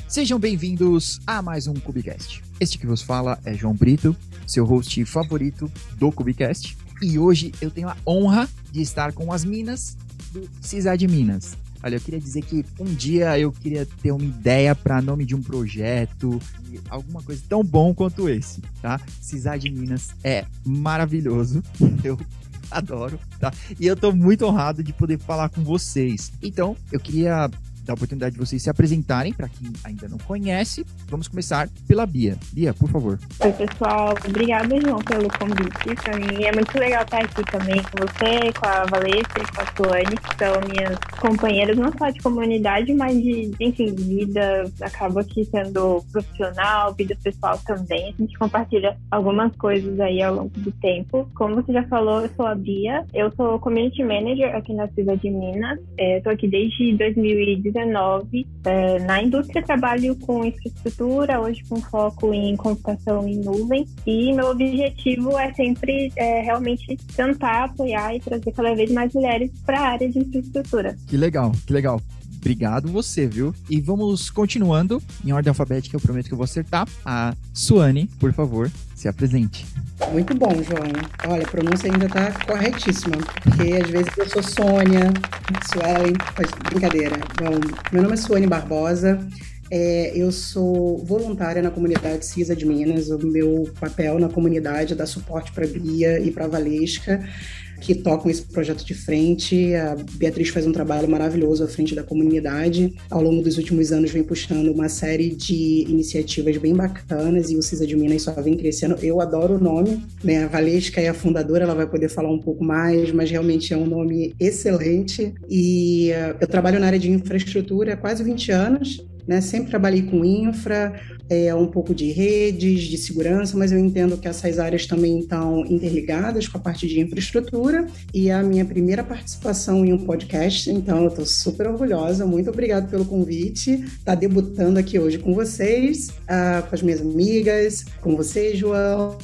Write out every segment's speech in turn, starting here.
Sejam bem-vindos a mais um Cubicast. Este que vos fala é João Brito, seu host favorito do Cubicast. E hoje eu tenho a honra de estar com as minas do CISAD Minas. Olha, eu queria dizer que um dia eu queria ter uma ideia para nome de um projeto, alguma coisa tão bom quanto esse, tá? CISAD Minas é maravilhoso, eu adoro, tá? E eu tô muito honrado de poder falar com vocês. Então, eu queria dar a oportunidade de vocês se apresentarem, para quem ainda não conhece. Vamos começar pela Bia. Bia, por favor. Oi, pessoal. Obrigada, João, pelo convite. Para mim é muito legal estar aqui também com você, com a Valesca e com a Suane, que são minhas companheiras, não só de comunidade, mas de vida. Acaba aqui sendo profissional, vida pessoal também. A gente compartilha algumas coisas aí ao longo do tempo. Como você já falou, eu sou a Bia. Eu sou Community Manager aqui na CISAD Minas. Estou aqui desde 2019. Na indústria trabalho com infraestrutura, hoje com foco em computação em nuvem, e meu objetivo é sempre realmente tentar apoiar e trazer cada vez mais mulheres para a área de infraestrutura. Que legal, que legal. Obrigado você, viu? E vamos continuando em ordem alfabética, eu prometo que eu vou acertar. A Suane, por favor, se apresente. Muito bom, João. Olha, a pronúncia ainda tá corretíssima, porque às vezes eu sou Sônia, Suelen, brincadeira. Bom, meu nome é Suane Barbosa, eu sou voluntária na comunidade CISAD Minas. O meu papel na comunidade é dar suporte para a Bia e para a Valesca, que tocam esse projeto de frente. A Beatriz faz um trabalho maravilhoso à frente da comunidade. Ao longo dos últimos anos vem puxando uma série de iniciativas bem bacanas e o CISAD Minas só vem crescendo. Eu adoro o nome, né? A Valesca é a fundadora, ela vai poder falar um pouco mais, mas realmente é um nome excelente. E eu trabalho na área de infraestrutura há quase 20 anos, né? Sempre trabalhei com infra, um pouco de redes, de segurança, mas eu entendo que essas áreas também estão interligadas com a parte de infraestrutura, e é a minha primeira participação em um podcast, então eu estou super orgulhosa. Muito obrigada pelo convite, estar debutando aqui hoje com vocês, com as minhas amigas, com você, João,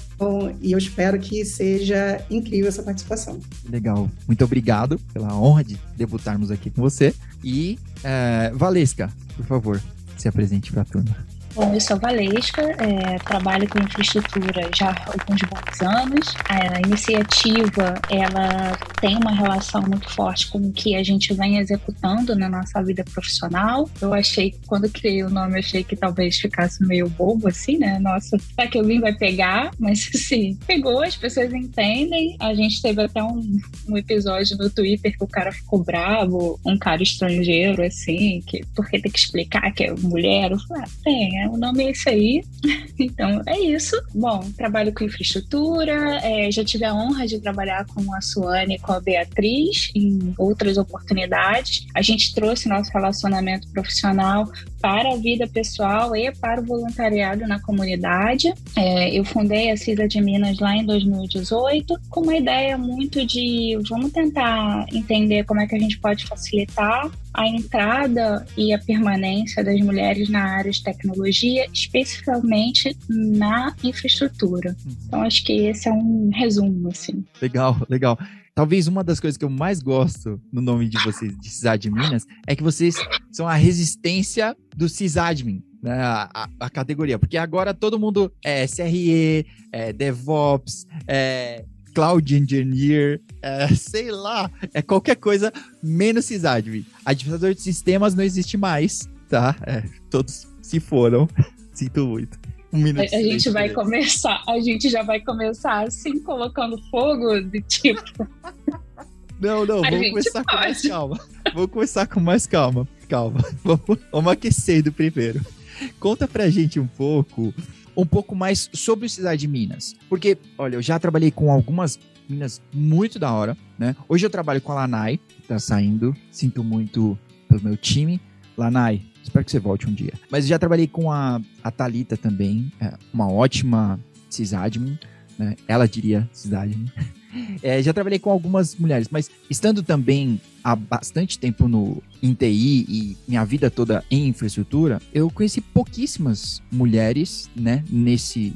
e eu espero que seja incrível essa participação. Legal, muito obrigado pela honra de debutarmos aqui com você. E Valesca, por favor, se apresente para a turma. Bom, eu sou a Valesca, trabalho com infraestrutura já há alguns bons anos. A iniciativa, ela tem uma relação muito forte com o que a gente vem executando na nossa vida profissional. Eu achei, quando criei o nome, achei que talvez ficasse meio bobo, assim, né? Nossa, será que alguém vai pegar? Mas, assim, pegou, as pessoas entendem. A gente teve até um episódio no Twitter que o cara ficou bravo, um cara estrangeiro, assim, porque tem que explicar que é mulher. Eu falei, o nome é esse aí. Então, é isso. Bom, trabalho com infraestrutura, já tive a honra de trabalhar com a Suane e com a Beatriz em outras oportunidades. A gente trouxe nosso relacionamento profissional para a vida pessoal e para o voluntariado na comunidade. Eu fundei a CISAD Minas lá em 2018, com uma ideia muito de vamos tentar entender como é que a gente pode facilitar a entrada e a permanência das mulheres na área de tecnologia, especificamente na infraestrutura. Então, acho que esse é um resumo, assim. Legal, legal. Talvez uma das coisas que eu mais gosto no nome de vocês, de CISAD Minas, é que vocês são a resistência do sysadmin, né? A categoria. Porque agora todo mundo é SRE, DevOps, Cloud Engineer, sei lá, qualquer coisa menos sysadmin. Administrador de sistemas não existe mais, tá? Todos se foram. Sinto muito. A gente já vai começar assim, colocando fogo de tipo. Não, vamos começar com mais calma. Vamos começar com mais calma. Vamos aquecendo primeiro. Conta pra gente um pouco mais sobre o CISAD Minas. Porque, olha, eu já trabalhei com algumas minas muito da hora, né? Hoje eu trabalho com a Lanai, que tá saindo. Sinto muito pelo meu time. Lanai, espero que você volte um dia. Mas já trabalhei com a Thalita também, uma ótima sysadmin, né? Ela diria sysadmin. Já trabalhei com algumas mulheres, mas estando também há bastante tempo em TI e minha vida toda em infraestrutura, eu conheci pouquíssimas mulheres, né, nesse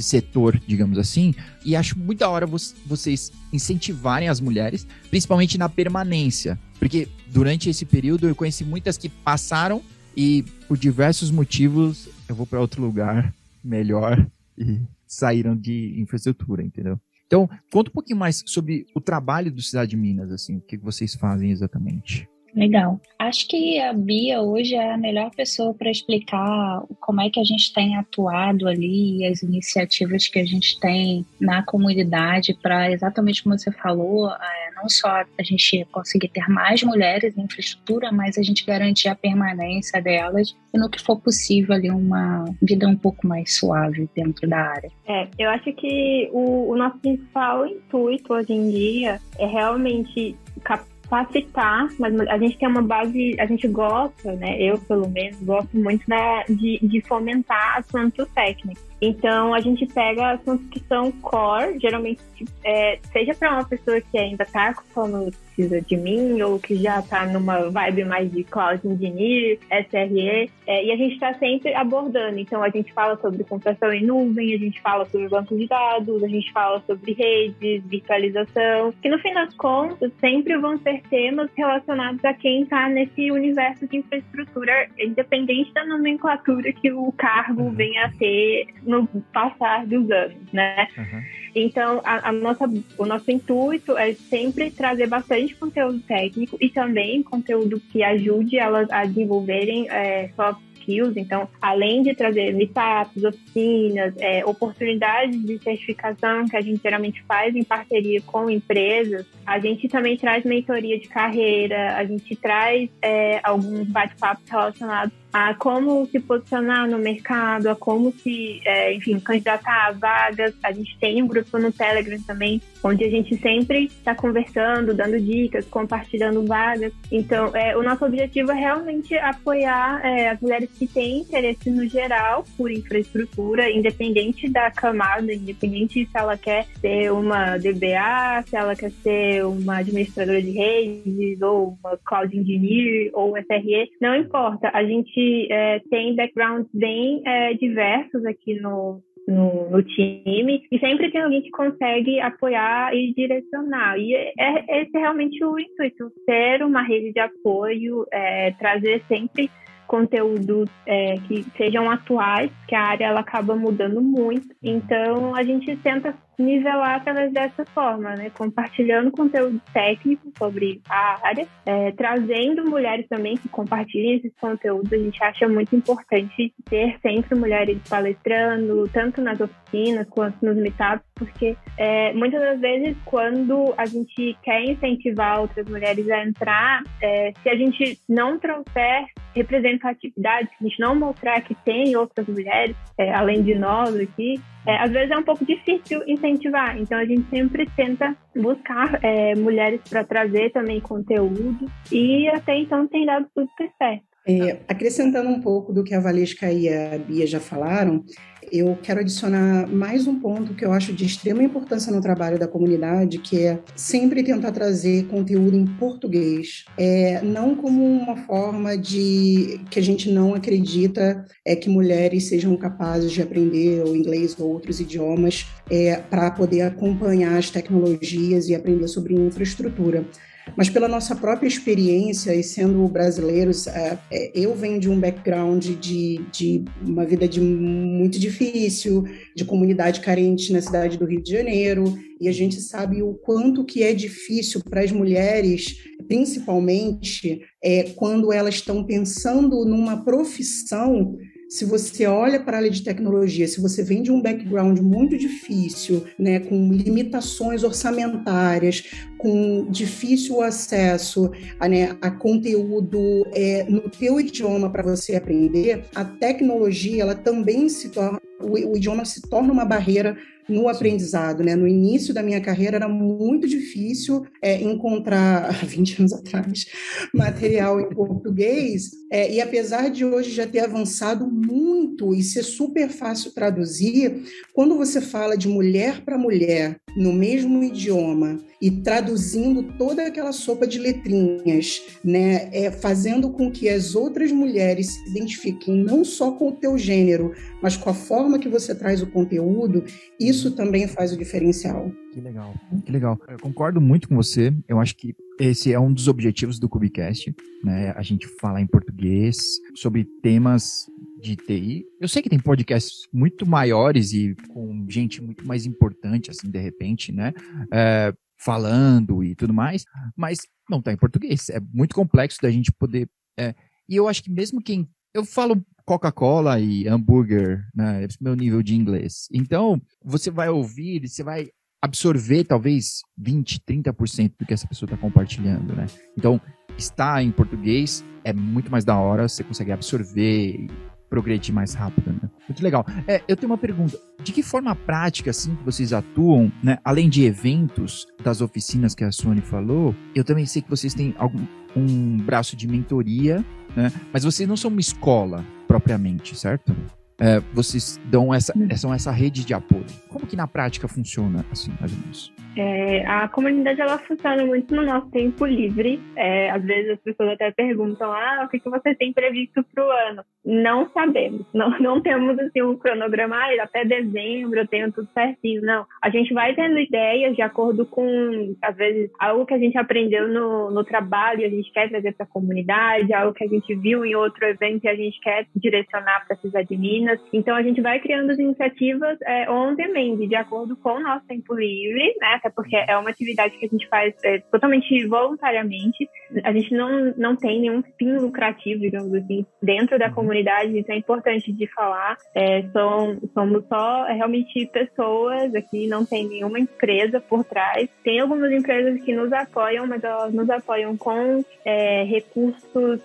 setor, digamos assim, e acho muito da hora vocês incentivarem as mulheres, principalmente na permanência, porque durante esse período eu conheci muitas que passaram e por diversos motivos eu vou para outro lugar melhor e saíram de infraestrutura, entendeu? Então, conta um pouquinho mais sobre o trabalho do Cidade de Minas, assim, o que vocês fazem exatamente. Legal. Acho que a Bia hoje é a melhor pessoa para explicar como é que a gente tem atuado ali e as iniciativas que a gente tem na comunidade para, exatamente como você falou, não só a gente conseguir ter mais mulheres em infraestrutura, mas a gente garantir a permanência delas e, no que for possível, ali uma vida um pouco mais suave dentro da área. Eu acho que o nosso principal intuito hoje em dia é realmente capacitar, mas a gente tem uma base, a gente gosta, né? Eu, pelo menos, gosto muito de fomentar assuntos técnicos. Então, a gente pega assuntos que são core, geralmente, seja para uma pessoa que ainda está como precisa de mim, ou que já está numa vibe mais de Cloud Engineer, SRE, e a gente está sempre abordando. Então, a gente fala sobre computação em nuvem, a gente fala sobre banco de dados, a gente fala sobre redes, virtualização, que no fim das contas, sempre vão ser temas relacionados a quem está nesse universo de infraestrutura, independente da nomenclatura que o cargo venha a ter no passar dos anos, né? Então, o nosso intuito é sempre trazer bastante conteúdo técnico e também conteúdo que ajude elas a desenvolverem soft skills. Então, além de trazer meetups, oficinas, oportunidades de certificação que a gente geralmente faz em parceria com empresas, a gente também traz mentoria de carreira, a gente traz alguns bate-papos relacionados a como se posicionar no mercado, a como se, candidatar a vagas. A gente tem um grupo no Telegram também, onde a gente sempre está conversando, dando dicas, compartilhando vagas. Então, o nosso objetivo é realmente apoiar as mulheres que têm interesse no geral por infraestrutura, independente da camada, independente se ela quer ser uma DBA, se ela quer ser uma administradora de redes, ou uma Cloud Engineer, ou SRE, não importa. A gente tem backgrounds bem diversos aqui no time, e sempre tem alguém que consegue apoiar e direcionar. E esse é realmente o intuito, ser uma rede de apoio, trazer sempre conteúdos que sejam atuais, que a área ela acaba mudando muito. Então, a gente tenta nivelar através dessa forma, né? Compartilhando conteúdo técnico sobre a área, trazendo mulheres também que compartilhem esses conteúdos. A gente acha muito importante ter sempre mulheres palestrando, tanto nas oficinas quanto nos meetups, porque muitas das vezes, quando a gente quer incentivar outras mulheres a entrar, se a gente não trouxer representatividade, se a gente não mostrar que tem outras mulheres, além de nós aqui, às vezes é um pouco difícil incentivar. Então, a gente sempre tenta buscar mulheres para trazer também conteúdo, e até então tem dado super certo. Acrescentando um pouco do que a Valesca e a Bia já falaram, eu quero adicionar mais um ponto que eu acho de extrema importância no trabalho da comunidade, que é sempre tentar trazer conteúdo em português. Não como uma forma de que a gente não acredita que mulheres sejam capazes de aprender o inglês ou outros idiomas para poder acompanhar as tecnologias e aprender sobre infraestrutura. Mas pela nossa própria experiência, e sendo brasileiros, eu venho de um background de uma vida muito difícil, de comunidade carente na cidade do Rio de Janeiro, e a gente sabe o quanto que é difícil para as mulheres, principalmente quando elas estão pensando numa profissão. Se você olha para a área de tecnologia, se você vem de um background muito difícil, né, com limitações orçamentárias, com difícil acesso a conteúdo no teu idioma para você aprender, a tecnologia ela também o idioma se torna uma barreira no aprendizado, né? No início da minha carreira era muito difícil encontrar, 20 anos atrás, material em português, e apesar de hoje já ter avançado muito e ser super fácil traduzir, quando você fala de mulher para mulher no mesmo idioma e traduzindo toda aquela sopa de letrinhas, né, fazendo com que as outras mulheres se identifiquem não só com o teu gênero, mas com a forma que você traz o conteúdo, isso isso também faz o diferencial. Que legal, que legal. Eu concordo muito com você. Eu acho que esse é um dos objetivos do Cubicast, né? A gente falar em português sobre temas de TI. Eu sei que tem podcasts muito maiores e com gente muito mais importante, assim, de repente, né? Falando e tudo mais, mas não tá em português. É muito complexo da gente poder... E eu acho que mesmo quem... Eu falo Coca-Cola e hambúrguer, né? Esse é o meu nível de inglês. Então, você vai ouvir, você vai absorver talvez 20%, 30% do que essa pessoa está compartilhando, né? Então, estar em português é muito mais da hora, você consegue absorver e progredir mais rápido, né? Muito legal. Eu tenho uma pergunta. De que forma prática, assim, que vocês atuam, né? Além de eventos, das oficinas que a Suane falou, eu também sei que vocês têm um braço de mentoria, né? Mas vocês não são uma escola propriamente, certo? Vocês dão são essa rede de apoio. Como que na prática funciona, assim, mais ou menos? A comunidade, ela funciona muito no nosso tempo livre. Às vezes as pessoas até perguntam, o que você tem previsto para o ano? Não sabemos. Não temos assim, um cronograma, até dezembro eu tenho tudo certinho. Não. A gente vai tendo ideias de acordo com, às vezes, algo que a gente aprendeu no trabalho e a gente quer trazer para a comunidade, algo que a gente viu em outro evento e a gente quer direcionar para as adminas. Então, a gente vai criando as iniciativas on demand, de acordo com o nosso tempo livre, né? Até porque é uma atividade que a gente faz totalmente voluntariamente. A gente não tem nenhum fim lucrativo, digamos assim, dentro da comunidade. Isso é importante de falar. Somos só realmente pessoas aqui, não tem nenhuma empresa por trás. Tem algumas empresas que nos apoiam, mas elas nos apoiam com recursos,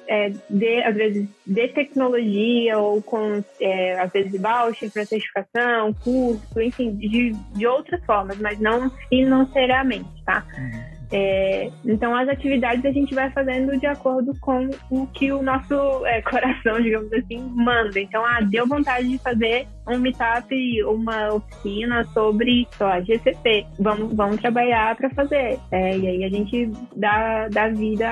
às vezes, de tecnologia ou com, às vezes, voucher para certificação, curso, enfim, de outras formas, mas não financeiramente, tá? Então, as atividades a gente vai fazendo de acordo com o que o nosso coração, digamos assim, manda. Então, deu vontade de fazer um meetup, uma oficina sobre GCP. Vamos trabalhar para fazer. E aí a gente dá vida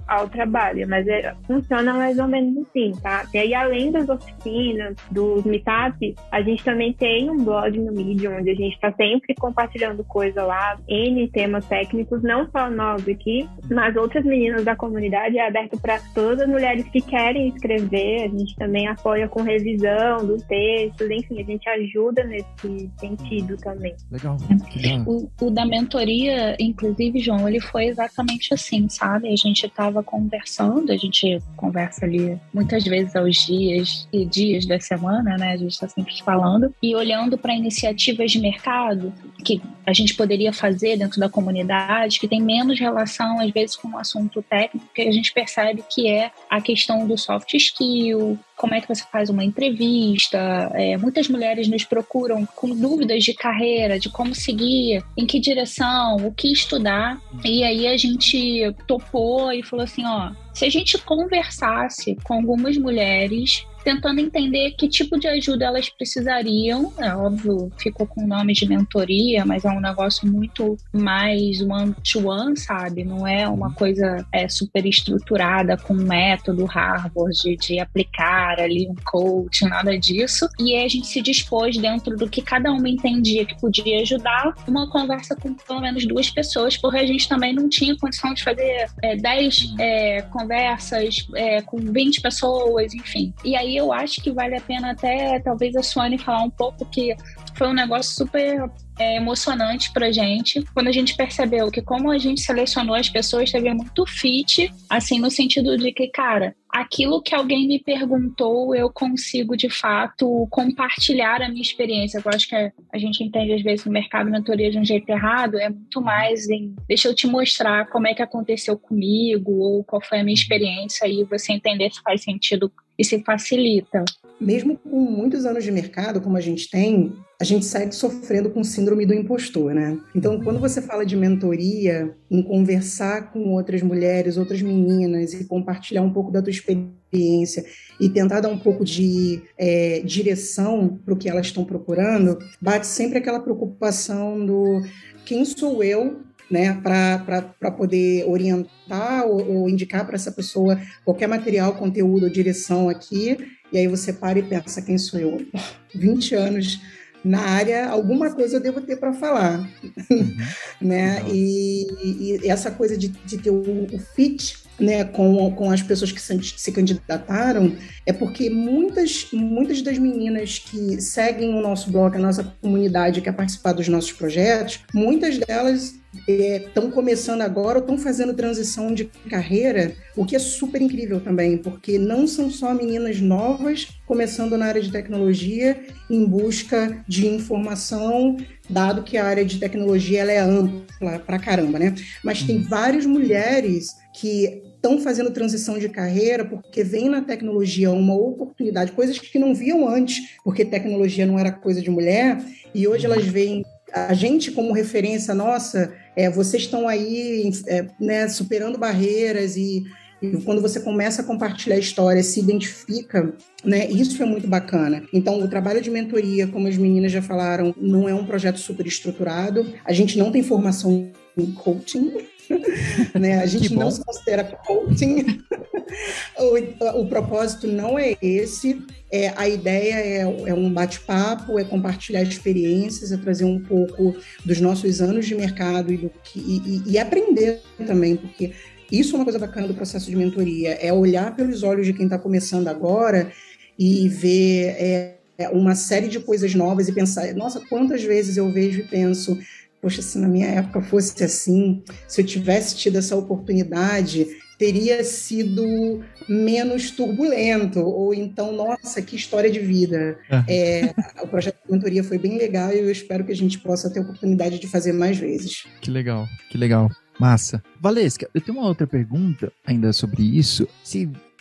ao trabalho. Mas funciona mais ou menos assim, tá? E aí, além das oficinas, dos meetups, a gente também tem um blog no Medium, onde a gente está sempre compartilhando coisa lá, N temas técnicos, não só nós aqui, mas outras meninas da comunidade. É aberto para todas as mulheres que querem escrever. A gente também apoia com revisão dos textos, enfim, a gente ajuda nesse sentido também. Legal. O da mentoria, inclusive, João, ele foi exatamente assim, sabe? A gente estava conversando, a gente conversa ali muitas vezes aos dias da semana, né? A gente está sempre falando e olhando para iniciativas de mercado que a gente poderia fazer dentro da comunidade, que tem menos relação, às vezes, com o assunto técnico, que a gente percebe que é a questão do soft skill, como é que você faz uma entrevista. Muitas mulheres nos procuram com dúvidas de carreira, de como seguir, em que direção, o que estudar. E aí a gente topou e falou assim, se a gente conversasse com algumas mulheres, tentando entender que tipo de ajuda elas precisariam, óbvio, ficou com o nome de mentoria, mas é um negócio muito mais one-to-one, sabe? Não é uma coisa super estruturada com um método Harvard de aplicar ali um coach, nada disso. E aí a gente se dispôs, dentro do que cada uma entendia que podia ajudar, uma conversa com pelo menos 2 pessoas, porque a gente também não tinha condição de fazer 10 conversas com 20 pessoas, enfim. E aí eu acho que vale a pena até, talvez, a Suane falar um pouco, que foi um negócio super emocionante pra gente, quando a gente percebeu que, como a gente selecionou as pessoas, teve muito fit, assim, no sentido de que, cara, aquilo que alguém me perguntou, eu consigo, de fato, compartilhar a minha experiência. Eu acho que a gente entende, às vezes, no mercado de mentoria de um jeito errado, é muito mais em, deixa eu te mostrar como é que aconteceu comigo, ou qual foi a minha experiência, e você entender se faz sentido e se facilita. Mesmo com muitos anos de mercado, como a gente tem, a gente segue sofrendo com síndrome do impostor, né? Então, quando você fala de mentoria, em conversar com outras mulheres, outras meninas, e compartilhar um pouco da tua experiência e tentar dar um pouco de direção para o que elas estão procurando, bate sempre aquela preocupação do quem sou eu, né, para poder orientar ou indicar para essa pessoa qualquer material, conteúdo ou direção aqui, e aí você para e pensa, quem sou eu? 20 anos na área, alguma coisa eu devo ter para falar, né? E essa coisa de ter o fit, né, com as pessoas que se candidataram, é porque muitas das meninas que seguem o nosso blog, a nossa comunidade, que quer participar dos nossos projetos, muitas delas estão começando agora ou estão fazendo transição de carreira, o que é super incrível também, porque não são só meninas novas começando na área de tecnologia em busca de informação, dado que a área de tecnologia ela é ampla pra caramba, né? Mas tem várias mulheres que estão fazendo transição de carreira porque vem na tecnologia uma oportunidade, coisas que não viam antes, porque tecnologia não era coisa de mulher, e hoje elas veem a gente como referência nossa, vocês estão aí né, superando barreiras e quando você começa a compartilhar a história, se identifica, né, isso é muito bacana. Então, o trabalho de mentoria, como as meninas já falaram, não é um projeto super estruturado, a gente não tem formação em coaching, né? A gente não se considera coaching, o propósito não é esse, a ideia é um bate-papo, é compartilhar experiências, é trazer um pouco dos nossos anos de mercado e aprender também, porque isso é uma coisa bacana do processo de mentoria, é olhar pelos olhos de quem está começando agora e ver uma série de coisas novas e pensar, nossa, quantas vezes eu vejo e penso, poxa, se na minha época fosse assim, se eu tivesse tido essa oportunidade, teria sido menos turbulento, ou então, nossa, que história de vida. O projeto de mentoria foi bem legal e eu espero que a gente possa ter a oportunidade de fazer mais vezes. Que legal, que legal. Massa. Valesca, eu tenho uma outra pergunta ainda sobre isso.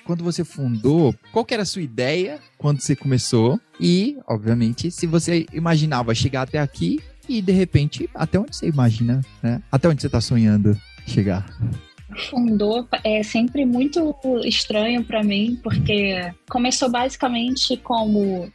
Quando você fundou, qual que era a sua ideia quando você começou? E, obviamente, se você imaginava chegar até aqui e, de repente, até onde você imagina, né? Até onde você está sonhando chegar? Fundou é sempre muito estranho para mim, porque começou basicamente como...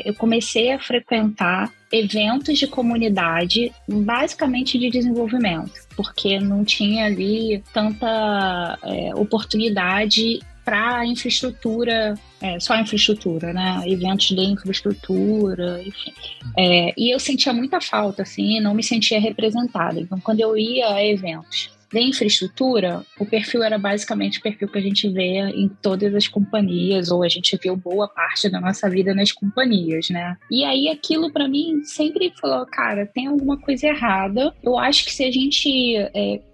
eu comecei a frequentar eventos de comunidade, basicamente de desenvolvimento, porque não tinha ali tanta oportunidade para infraestrutura, só infraestrutura, né? Eventos de infraestrutura, enfim. E eu sentia muita falta, assim, não me sentia representada. Então, quando eu ia a eventos de infraestrutura, o perfil era basicamente o perfil que a gente vê em todas as companhias, ou a gente viu boa parte da nossa vida nas companhias, né? E aí aquilo para mim sempre falou, cara, tem alguma coisa errada. Eu acho que se a gente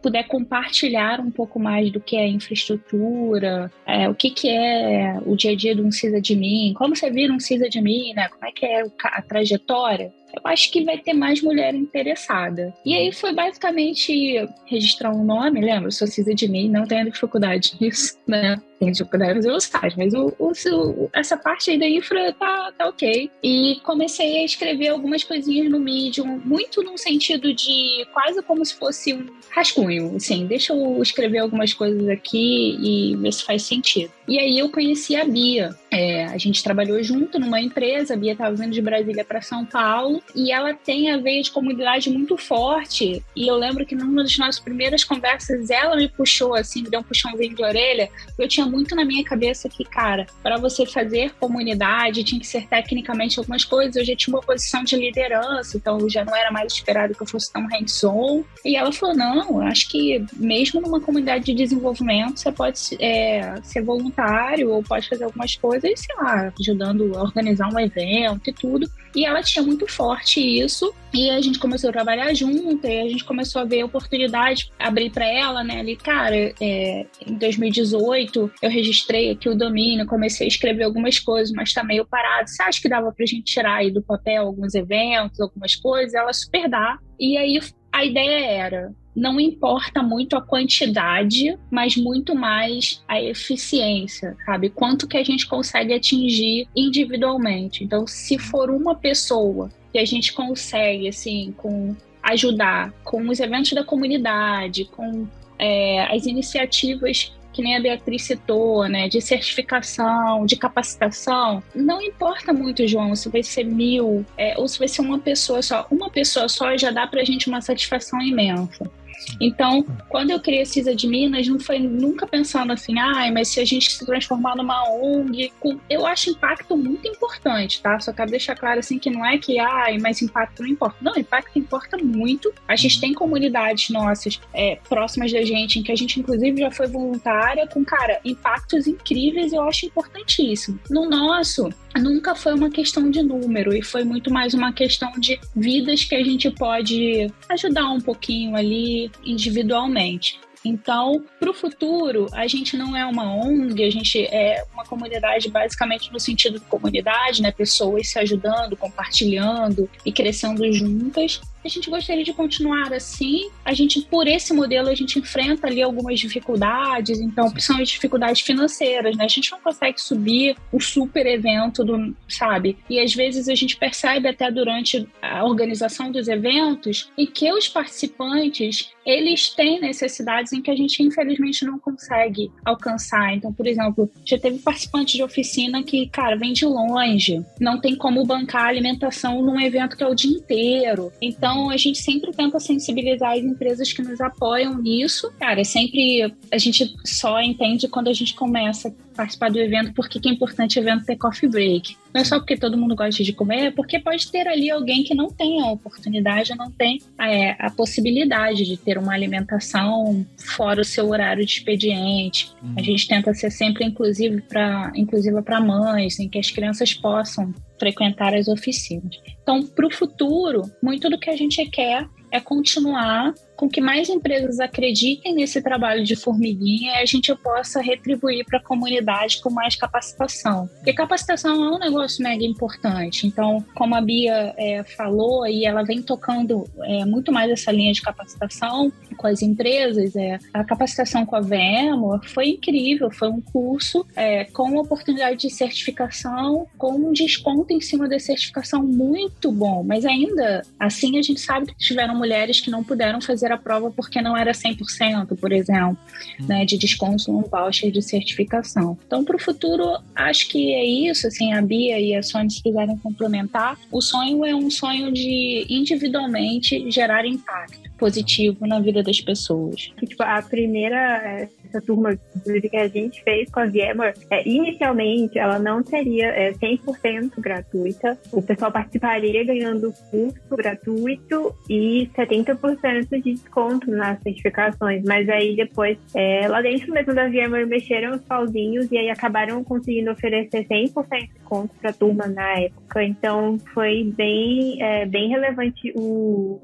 puder compartilhar um pouco mais do que é infraestrutura, o que é o dia a dia de um sysadmin, como você vira um sysadmin, né? Como é que é a trajetória, eu acho que vai ter mais mulher interessada. E aí foi basicamente registrar um nome, lembra? Eu sou sysadmin, não tenho dificuldade nisso, né? Tenho dificuldade de fazer os tais, mas essa parte aí da infra tá ok. E comecei a escrever algumas coisinhas no Medium, muito no sentido de quase como se fosse um rascunho, assim, deixa eu escrever algumas coisas aqui e ver se faz sentido. E aí eu conheci a Bia. A gente trabalhou junto numa empresa, a Bia estava vindo de Brasília para São Paulo, e ela tem a veia de comunidade muito forte. E eu lembro que numa das nossas primeiras conversas, ela me puxou, assim, me deu um puxãozinho de orelha. Eu tinha muito na minha cabeça que, cara, para você fazer comunidade, tinha que ser tecnicamente algumas coisas. Eu já tinha uma posição de liderança, então já não era mais esperado que eu fosse tão hands-on. E ela falou, não, acho que mesmo numa comunidade de desenvolvimento, você pode ser voluntário ou pode fazer algumas coisas, sei lá, ajudando a organizar um evento e tudo. E ela tinha muito forte isso, e a gente começou a trabalhar junto, e a gente começou a ver a oportunidade, abrir para ela, né, ali, cara, em 2018, eu registrei aqui o domínio, comecei a escrever algumas coisas, mas tá meio parado, você acha que dava pra gente tirar aí do papel alguns eventos, algumas coisas? Ela super dá, e aí a ideia era, não importa muito a quantidade, mas muito mais a eficiência, sabe? Quanto que a gente consegue atingir individualmente. Então, se for uma pessoa que a gente consegue, assim, ajudar com os eventos da comunidade, com as iniciativas que nem a Beatriz citou, né, de certificação, de capacitação, não importa muito, João, se vai ser 1000 ou se vai ser uma pessoa só. Uma pessoa só já dá pra gente uma satisfação imensa. Então, quando eu criei a CISA de Minas, não foi nunca pensando assim, mas se a gente se transformar numa ONG, eu acho impacto muito importante, tá? Só quero deixar claro assim que não é que, mas impacto não importa. Não, impacto importa muito. A gente tem comunidades nossas próximas da gente, em que a gente inclusive já foi voluntária, com, impactos incríveis, eu acho importantíssimo. No nosso, nunca foi uma questão de número, e foi muito mais uma questão de vidas que a gente pode ajudar um pouquinho ali individualmente. Então, para o futuro, a gente não é uma ONG, a gente é uma comunidade basicamente no sentido de comunidade, né? Pessoas se ajudando, compartilhando e crescendo juntas. A gente gostaria de continuar assim. Por esse modelo, a gente enfrenta ali algumas dificuldades, então são as dificuldades financeiras, né? A gente não consegue subir o super evento, sabe? E às vezes a gente percebe até durante a organização dos eventos em que os participantes, eles têm necessidades em que a gente infelizmente não consegue alcançar. Então, por exemplo, já teve participante de oficina que, vem de longe, não tem como bancar a alimentação num evento que é o dia inteiro. Então, a gente sempre tenta sensibilizar as empresas que nos apoiam nisso. A gente só entende quando a gente começa a participar do evento porque é importante o evento ter coffee break. Não é só porque todo mundo gosta de comer, é porque pode ter ali alguém que não tem a oportunidade, não tem a possibilidade de ter uma alimentação fora o seu horário de expediente. A gente tenta ser sempre inclusiva para mães, em que as crianças possam frequentar as oficinas. Então, para o futuro, muito do que a gente quer é continuar com que mais empresas acreditem nesse trabalho de formiguinha e a gente possa retribuir para a comunidade com mais capacitação. Porque capacitação é um negócio mega importante. Então, como a Bia falou, e ela vem tocando muito mais essa linha de capacitação com as empresas, a capacitação com a VMware foi incrível, foi um curso com oportunidade de certificação, com um desconto em cima da certificação muito bom, mas ainda assim a gente sabe que tiveram mulheres que não puderam fazer a prova porque não era 100%, por exemplo, né, de desconto num voucher de certificação. Então, para o futuro, acho que é isso, assim, a Bia e a Sônia, se quiserem complementar, o sonho é um sonho de individualmente gerar impacto positivo na vida das pessoas. A primeira, essa turma que a gente fez com a VMware, inicialmente ela não seria 100% gratuita. O pessoal participaria ganhando o curso gratuito e 70% de desconto nas certificações, mas aí depois, lá dentro mesmo da VMware, mexeram os pauzinhos e aí acabaram conseguindo oferecer 100% de desconto para a turma na época. Então foi bem relevante o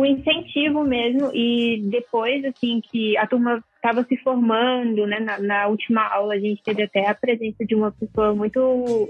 incentivo mesmo, e depois, assim, que a turma estava se formando, né? Na última aula a gente teve até a presença de uma pessoa muito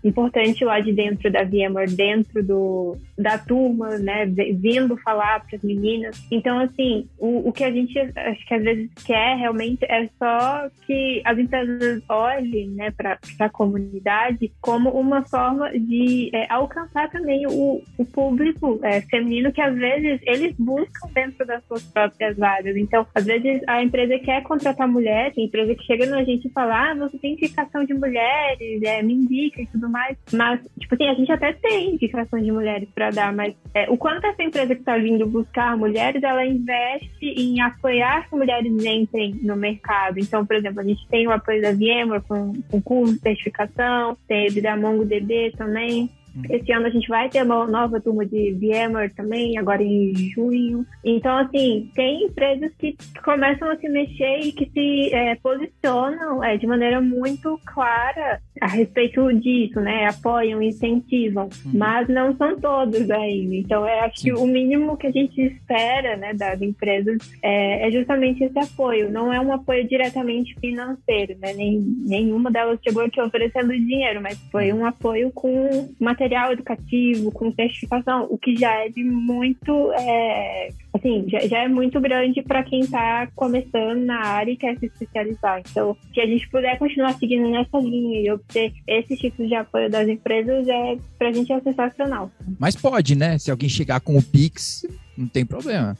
importante lá de dentro da VMware, dentro da turma, né? Vindo falar para as meninas. Então, assim, o que a gente acho que às vezes quer realmente é só que as empresas olhem, né, para a comunidade como uma forma de alcançar também o público feminino que às vezes eles buscam dentro das suas próprias vagas. Então, às vezes a empresa quer contratar mulheres, a empresa que chega na gente e fala, você tem indicação de mulheres, me indica e tudo mais, mas, tipo assim, a gente até tem indicações de mulheres para dar, mas o quanto essa empresa que está vindo buscar mulheres, ela investe em apoiar que mulheres entrem no mercado. Então, por exemplo, a gente tem o apoio da VMware com curso de certificação, teve da MongoDB também. Esse ano a gente vai ter uma nova turma de VMware também, agora em junho. Então, assim, tem empresas que começam a se mexer e que se posicionam de maneira muito clara a respeito disso, né? Apoiam, incentivam, mas não são todos ainda. Então, acho que o mínimo que a gente espera, né, das empresas é justamente esse apoio. Não é um apoio diretamente financeiro, né? Nenhuma delas chegou aqui oferecendo dinheiro, mas foi um apoio com material educativo, com certificação, o que já é de muito, assim, já é muito grande para quem está começando na área e quer se especializar. Então, se a gente puder continuar seguindo nessa linha e obter esse tipo de apoio das empresas, pra gente é sensacional. Mas pode, né? Se alguém chegar com o Pix, não tem problema.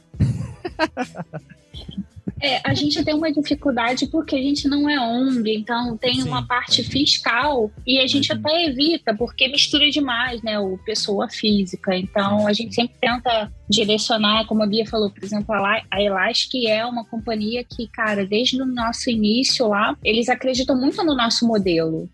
A gente tem uma dificuldade porque a gente não é ONG, então tem uma parte fiscal e a gente até evita, porque mistura demais, né, o pessoa física. Então a gente sempre tenta direcionar, como a Bia falou, por exemplo, a Elastic é uma companhia que, cara, desde o nosso início lá, eles acreditam muito no nosso modelo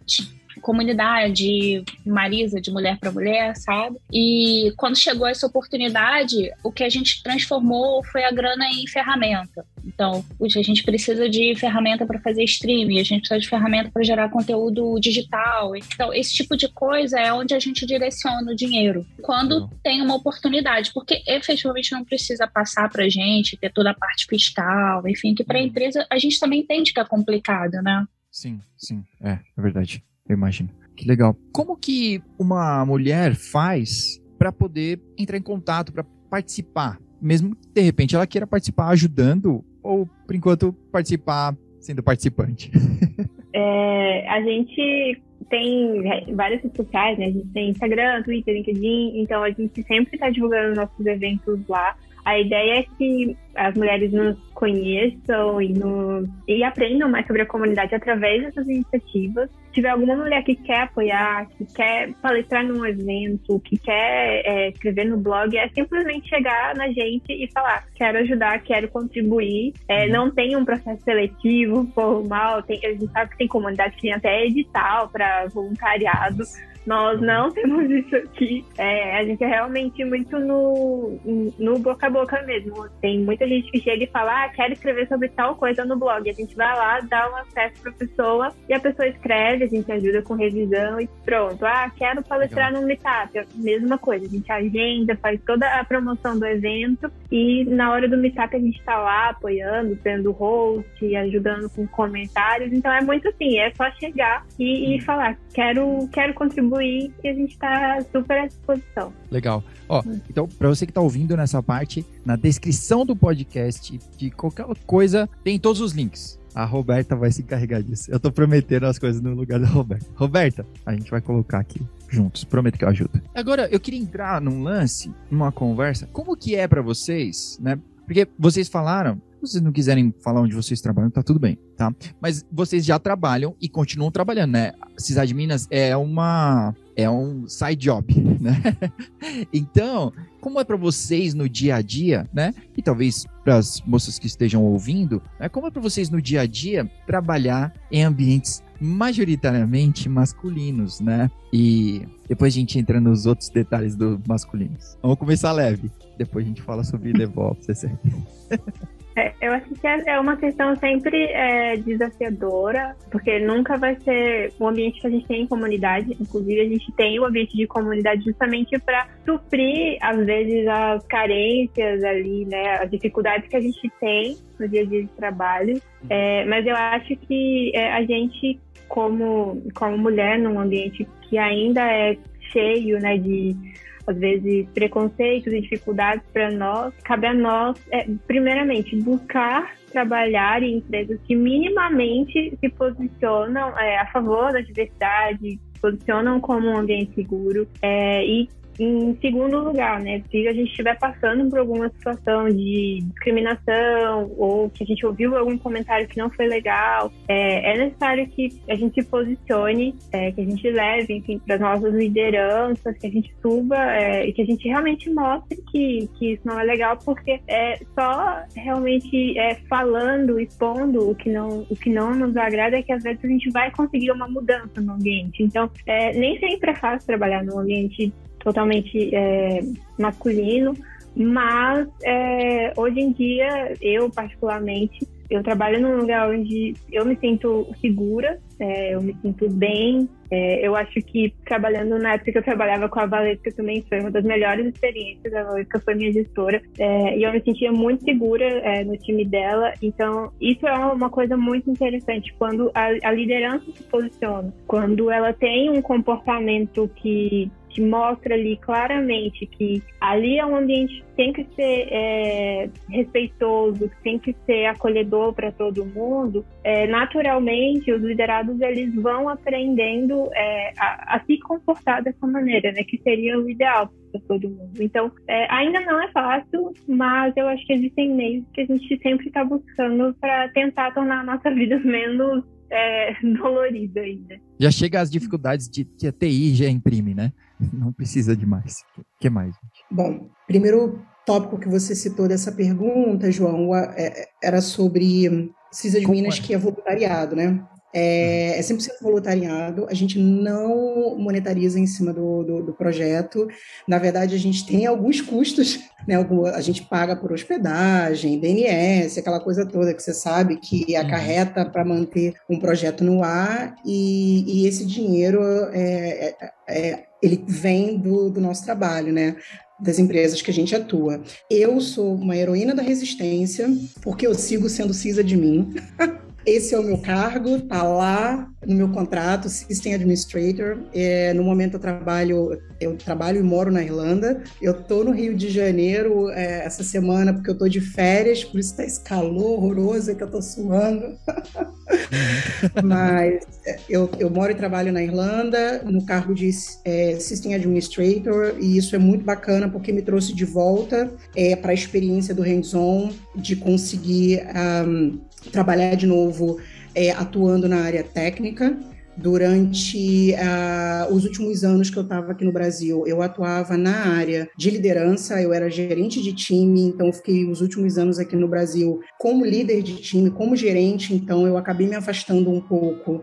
comunidade Marisa, de mulher para mulher, sabe? E quando chegou essa oportunidade, o que a gente transformou foi a grana em ferramenta. Então, a gente precisa de ferramenta para fazer streaming, a gente precisa de ferramenta para gerar conteúdo digital. Então, esse tipo de coisa é onde a gente direciona o dinheiro. Quando tem uma oportunidade, porque efetivamente não precisa passar para a gente, ter toda a parte fiscal, enfim, que para a empresa a gente também entende que é complicado, né? Sim, é verdade. Eu imagino. Que legal. Como que uma mulher faz para poder entrar em contato, para participar? Mesmo que, de repente, ela queira participar ajudando ou, por enquanto, participar sendo participante? A gente tem várias redes sociais, né? A gente tem Instagram, Twitter, LinkedIn, então a gente sempre está divulgando nossos eventos lá. A ideia é que as mulheres nos conheçam e aprendam mais sobre a comunidade através dessas iniciativas. Se tiver alguma mulher que quer apoiar, que quer palestrar num evento, que quer escrever no blog, é simplesmente chegar na gente e falar: quero ajudar, quero contribuir. Não tem um processo seletivo formal, a gente sabe que tem comunidade que tem até edital para voluntariado. Nós não temos isso aqui. A gente é realmente muito no boca a boca mesmo. Tem muita gente que chega e fala: quero escrever sobre tal coisa no blog. A gente vai lá, dá um acesso para a pessoa e a pessoa escreve, a gente ajuda com revisão e pronto. Quero palestrar no Meetup. Mesma coisa, a gente agenda, faz toda a promoção do evento e na hora do Meetup a gente está lá apoiando, sendo host, ajudando com comentários. Então é muito assim, é só chegar e falar: quero contribuir, e a gente está super à disposição. Legal. Então, para você que está ouvindo nessa parte, na descrição do podcast, de qualquer coisa, tem todos os links. A Roberta vai se encarregar disso. Eu tô prometendo as coisas no lugar da Roberta. Roberta, a gente vai colocar aqui juntos. Prometo que eu ajudo. Agora, eu queria entrar num lance, numa conversa. Como que é para vocês, né? Porque vocês falaram, se vocês não quiserem falar onde vocês trabalham, tá tudo bem, tá? Mas vocês já trabalham e continuam trabalhando, né? Cidade de Minas é um side job, né? Então, como é para vocês no dia a dia, né? E talvez para as moças que estejam ouvindo, né? Como é para vocês no dia a dia trabalhar em ambientes majoritariamente masculinos, né? E depois a gente entra nos outros detalhes do masculinos. Vamos começar leve. Depois a gente fala sobre DevOps, etc. Eu acho que é uma questão sempre desafiadora, porque nunca vai ser o ambiente que a gente tem em comunidade. Inclusive, a gente tem o ambiente de comunidade justamente para suprir, às vezes, as carências ali, né? As dificuldades que a gente tem no dia a dia de trabalho. Mas eu acho que a gente, como mulher, num ambiente que ainda é cheio, né, de, às vezes, preconceitos e dificuldades para nós, cabe a nós, primeiramente, buscar trabalhar em empresas que minimamente se posicionam a favor da diversidade, se posicionam como um ambiente seguro, e em segundo lugar, né, se a gente estiver passando por alguma situação de discriminação ou que a gente ouviu algum comentário que não foi legal, é necessário que a gente se posicione, que a gente leve, enfim, para as nossas lideranças, que a gente suba e que a gente realmente mostre que isso não é legal, porque só realmente falando, expondo o que não nos agrada, é que às vezes a gente vai conseguir uma mudança no ambiente. Então, nem sempre é fácil trabalhar num ambiente totalmente masculino, mas hoje em dia, eu particularmente, eu trabalho num lugar onde eu me sinto segura, eu me sinto bem. Eu acho que trabalhando na época que eu trabalhava com a Valesca também foi uma das melhores experiências. A Valesca foi minha gestora e eu me sentia muito segura no time dela. Então, isso é uma coisa muito interessante quando a liderança se posiciona, quando ela tem um comportamento que gente mostra ali claramente que ali é um ambiente que tem que ser respeitoso, que tem que ser acolhedor para todo mundo, naturalmente os liderados eles vão aprendendo a se comportar dessa maneira, né, que seria o ideal para todo mundo. Então, ainda não é fácil, mas eu acho que existem meios que a gente sempre está buscando para tentar tornar a nossa vida menos dolorida ainda. Já chega às dificuldades que a TI já imprime, né? Não precisa de mais. O que mais, gente? Bom, primeiro tópico que você citou dessa pergunta, João, era sobre Sysadminas, que é voluntariado, né? É 100% voluntariado, a gente não monetariza em cima do projeto. Na verdade, a gente tem alguns custos, né? A gente paga por hospedagem, DNS, aquela coisa toda que você sabe que acarreta para manter um projeto no ar, e esse dinheiro ele vem do nosso trabalho, né? Das empresas que a gente atua. Eu sou uma heroína da resistência, porque eu sigo sendo sysadmin. Esse é o meu cargo, tá lá no meu contrato, System Administrator. No momento eu trabalho e moro na Irlanda. Eu tô no Rio de Janeiro essa semana porque eu tô de férias, por isso tá esse calor horroroso que eu tô suando. Mas eu moro e trabalho na Irlanda no cargo de System Administrator, e isso é muito bacana porque me trouxe de volta para a experiência do hands-on, de conseguir trabalhar de novo atuando na área técnica. Durante os últimos anos que eu estava aqui no Brasil, eu atuava na área de liderança, eu era gerente de time, então eu fiquei os últimos anos aqui no Brasil como líder de time, como gerente, então eu acabei me afastando um pouco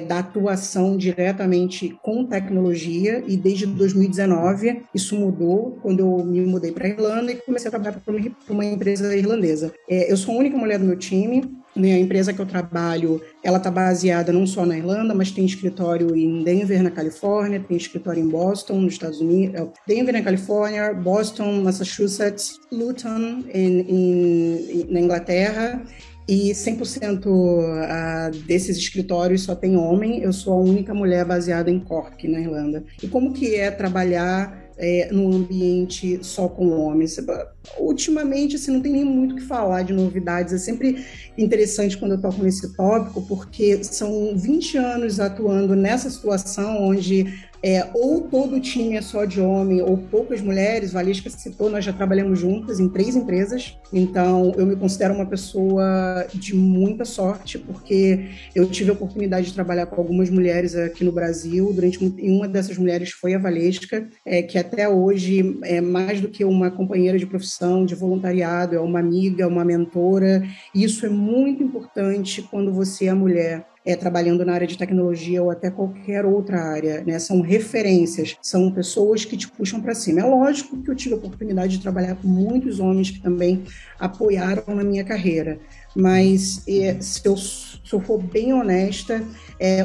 da atuação diretamente com tecnologia, e desde 2019 isso mudou, quando eu me mudei para a Irlanda e comecei a trabalhar para uma empresa irlandesa. Eu sou a única mulher do meu time, né? A empresa que eu trabalho, ela está baseada não só na Irlanda, mas tem escritório em Denver, na Califórnia, tem escritório em Boston, nos Estados Unidos, Denver, na Califórnia, Boston, Massachusetts, Luton, na Inglaterra, e 100% desses escritórios só tem homem. Eu sou a única mulher baseada em Cork, na Irlanda. E como que é trabalhar num ambiente só com homens? Ultimamente, assim, não tem nem muito o que falar de novidades. É sempre interessante quando eu toco nesse tópico, porque são 20 anos atuando nessa situação onde ou todo o time é só de homem ou poucas mulheres. Valesca citou, nós já trabalhamos juntas em 3 empresas, então eu me considero uma pessoa de muita sorte, porque eu tive a oportunidade de trabalhar com algumas mulheres aqui no Brasil, e uma dessas mulheres foi a Valesca, que até hoje é mais do que uma companheira de profissão, de voluntariado, é uma amiga, uma mentora. E isso é muito importante quando você é mulher, trabalhando na área de tecnologia ou até qualquer outra área, né? São referências, são pessoas que te puxam para cima. É lógico que eu tive a oportunidade de trabalhar com muitos homens que também apoiaram na minha carreira, mas se eu for bem honesta,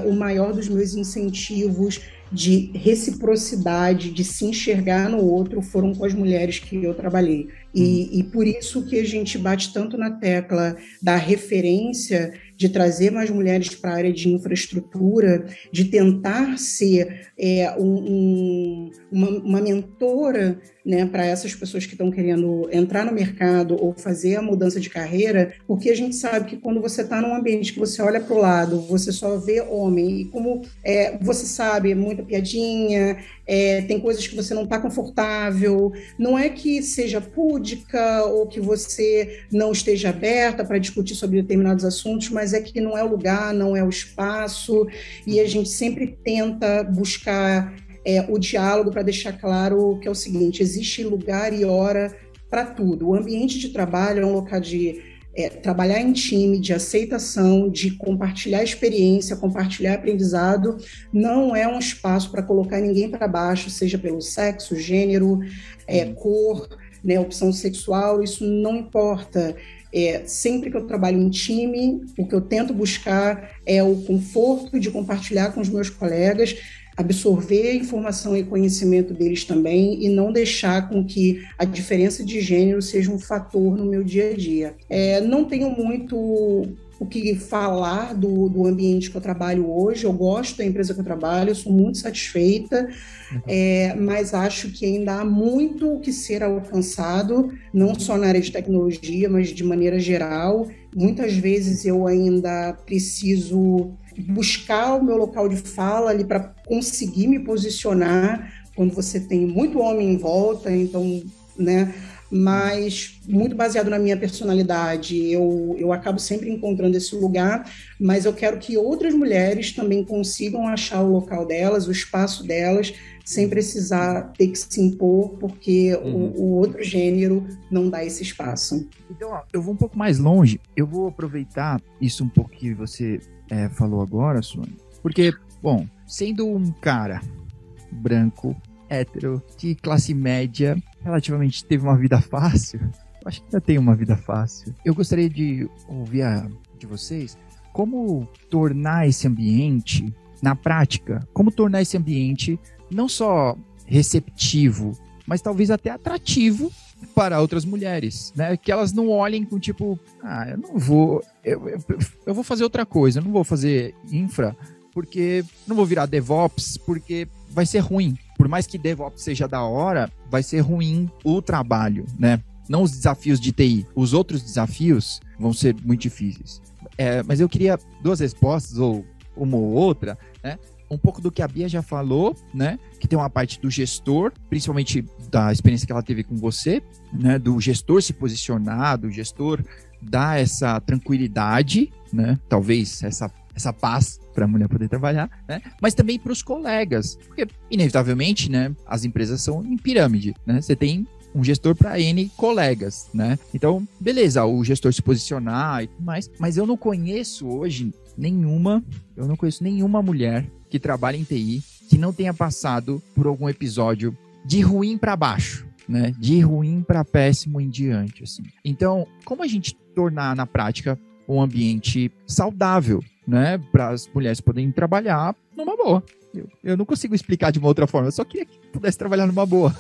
o maior dos meus incentivos de reciprocidade, de se enxergar no outro, foram com as mulheres que eu trabalhei. E por isso que a gente bate tanto na tecla da referência, de trazer mais mulheres para a área de infraestrutura, de tentar ser uma mentora, né, para essas pessoas que estão querendo entrar no mercado ou fazer a mudança de carreira, porque a gente sabe que quando você está num ambiente que você olha para o lado, você só vê homem, e como você sabe, é muita piadinha, tem coisas que você não está confortável, não é que seja púdica ou que você não esteja aberta para discutir sobre determinados assuntos, mas é que não é o lugar, não é o espaço, e a gente sempre tenta buscar o diálogo para deixar claro que é o seguinte: existe lugar e hora para tudo. O ambiente de trabalho é um local de trabalhar em time, de aceitação, de compartilhar experiência, compartilhar aprendizado. Não é um espaço para colocar ninguém para baixo, seja pelo sexo, gênero, cor, né, opção sexual, isso não importa. Sempre que eu trabalho em time, o que eu tento buscar é o conforto de compartilhar com os meus colegas, absorver a informação e conhecimento deles também, e não deixar com que a diferença de gênero seja um fator no meu dia a dia. Não tenho muito o que falar do ambiente que eu trabalho hoje. Eu gosto da empresa que eu trabalho, eu sou muito satisfeita, mas acho que ainda há muito o que ser alcançado, não só na área de tecnologia, mas de maneira geral. Muitas vezes eu ainda preciso buscar o meu local de fala ali para conseguir me posicionar quando você tem muito homem em volta, então, né? Mas muito baseado na minha personalidade, eu acabo sempre encontrando esse lugar, mas eu quero que outras mulheres também consigam achar o local delas, o espaço delas, sem precisar ter que se impor, porque o outro gênero não dá esse espaço. Então, ó, eu vou um pouco mais longe, eu vou aproveitar isso um pouco que você falou agora, Sônia, porque, bom, sendo um cara branco, hétero, de classe média, relativamente teve uma vida fácil, eu acho que ainda tem uma vida fácil. Eu gostaria de ouvir de vocês como tornar esse ambiente, na prática, como tornar esse ambiente não só receptivo, mas talvez até atrativo para outras mulheres, né? Que elas não olhem com tipo, eu não vou, eu vou fazer outra coisa, eu não vou fazer infra, porque não vou virar DevOps, porque vai ser ruim. Por mais que DevOps seja da hora, vai ser ruim o trabalho, né? Não os desafios de TI. Os outros desafios vão ser muito difíceis. Mas eu queria 2 respostas, ou uma ou outra, né? Um pouco do que a Bia já falou, né? Que tem uma parte do gestor, principalmente da experiência que ela teve com você, né? Do gestor se posicionar, do gestor dar essa tranquilidade, né? Talvez essa paz para a mulher poder trabalhar, né? Mas também para os colegas, porque inevitavelmente, né, as empresas são em pirâmide, né? Você tem um gestor para N colegas, né? Então, beleza, o gestor se posicionar e tudo mais, mas eu não conheço hoje nenhuma mulher que trabalha em TI que não tenha passado por algum episódio de ruim para baixo, né? De ruim para péssimo em diante, assim. Então, como a gente tornar na prática um ambiente saudável, né, para as mulheres poderem trabalhar numa boa? Eu não consigo explicar de uma outra forma, eu só queria que pudesse trabalhar numa boa.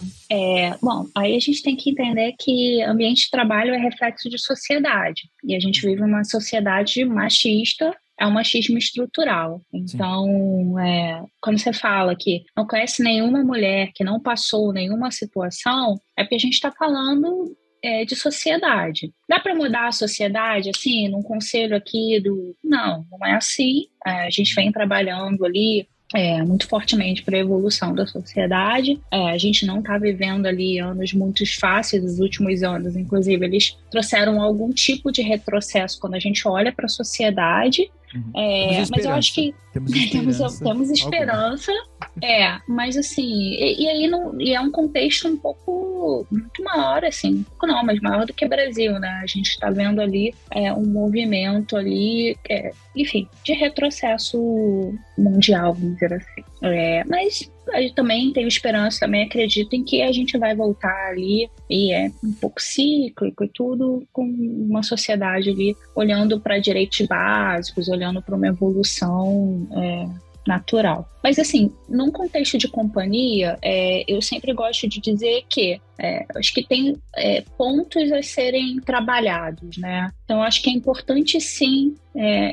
Bom, aí a gente tem que entender que ambiente de trabalho é reflexo de sociedade, e a gente vive uma sociedade machista, é um machismo estrutural. Então, quando você fala que não conhece nenhuma mulher que não passou nenhuma situação, é porque a gente está falando de sociedade. Dá para mudar a sociedade, assim, num conselho aqui Não é assim. A gente vem trabalhando ali muito fortemente para a evolução da sociedade. A gente não está vivendo ali anos muito fáceis, os últimos anos, inclusive, eles trouxeram algum tipo de retrocesso quando a gente olha para a sociedade. Mas eu acho que temos esperança. Mas assim, e aí é um contexto um pouco muito maior, assim, um pouco não, mas maior do que o Brasil, né? A gente está vendo ali um movimento ali, enfim, de retrocesso mundial, vamos dizer assim. Mas eu também tenho esperança, também acredito em que a gente vai voltar ali, e é um pouco cíclico e tudo, com uma sociedade ali olhando para direitos básicos, olhando para uma evolução natural. Mas assim, num contexto de companhia, eu sempre gosto de dizer que acho que tem pontos a serem trabalhados, né? Então, acho que é importante, sim,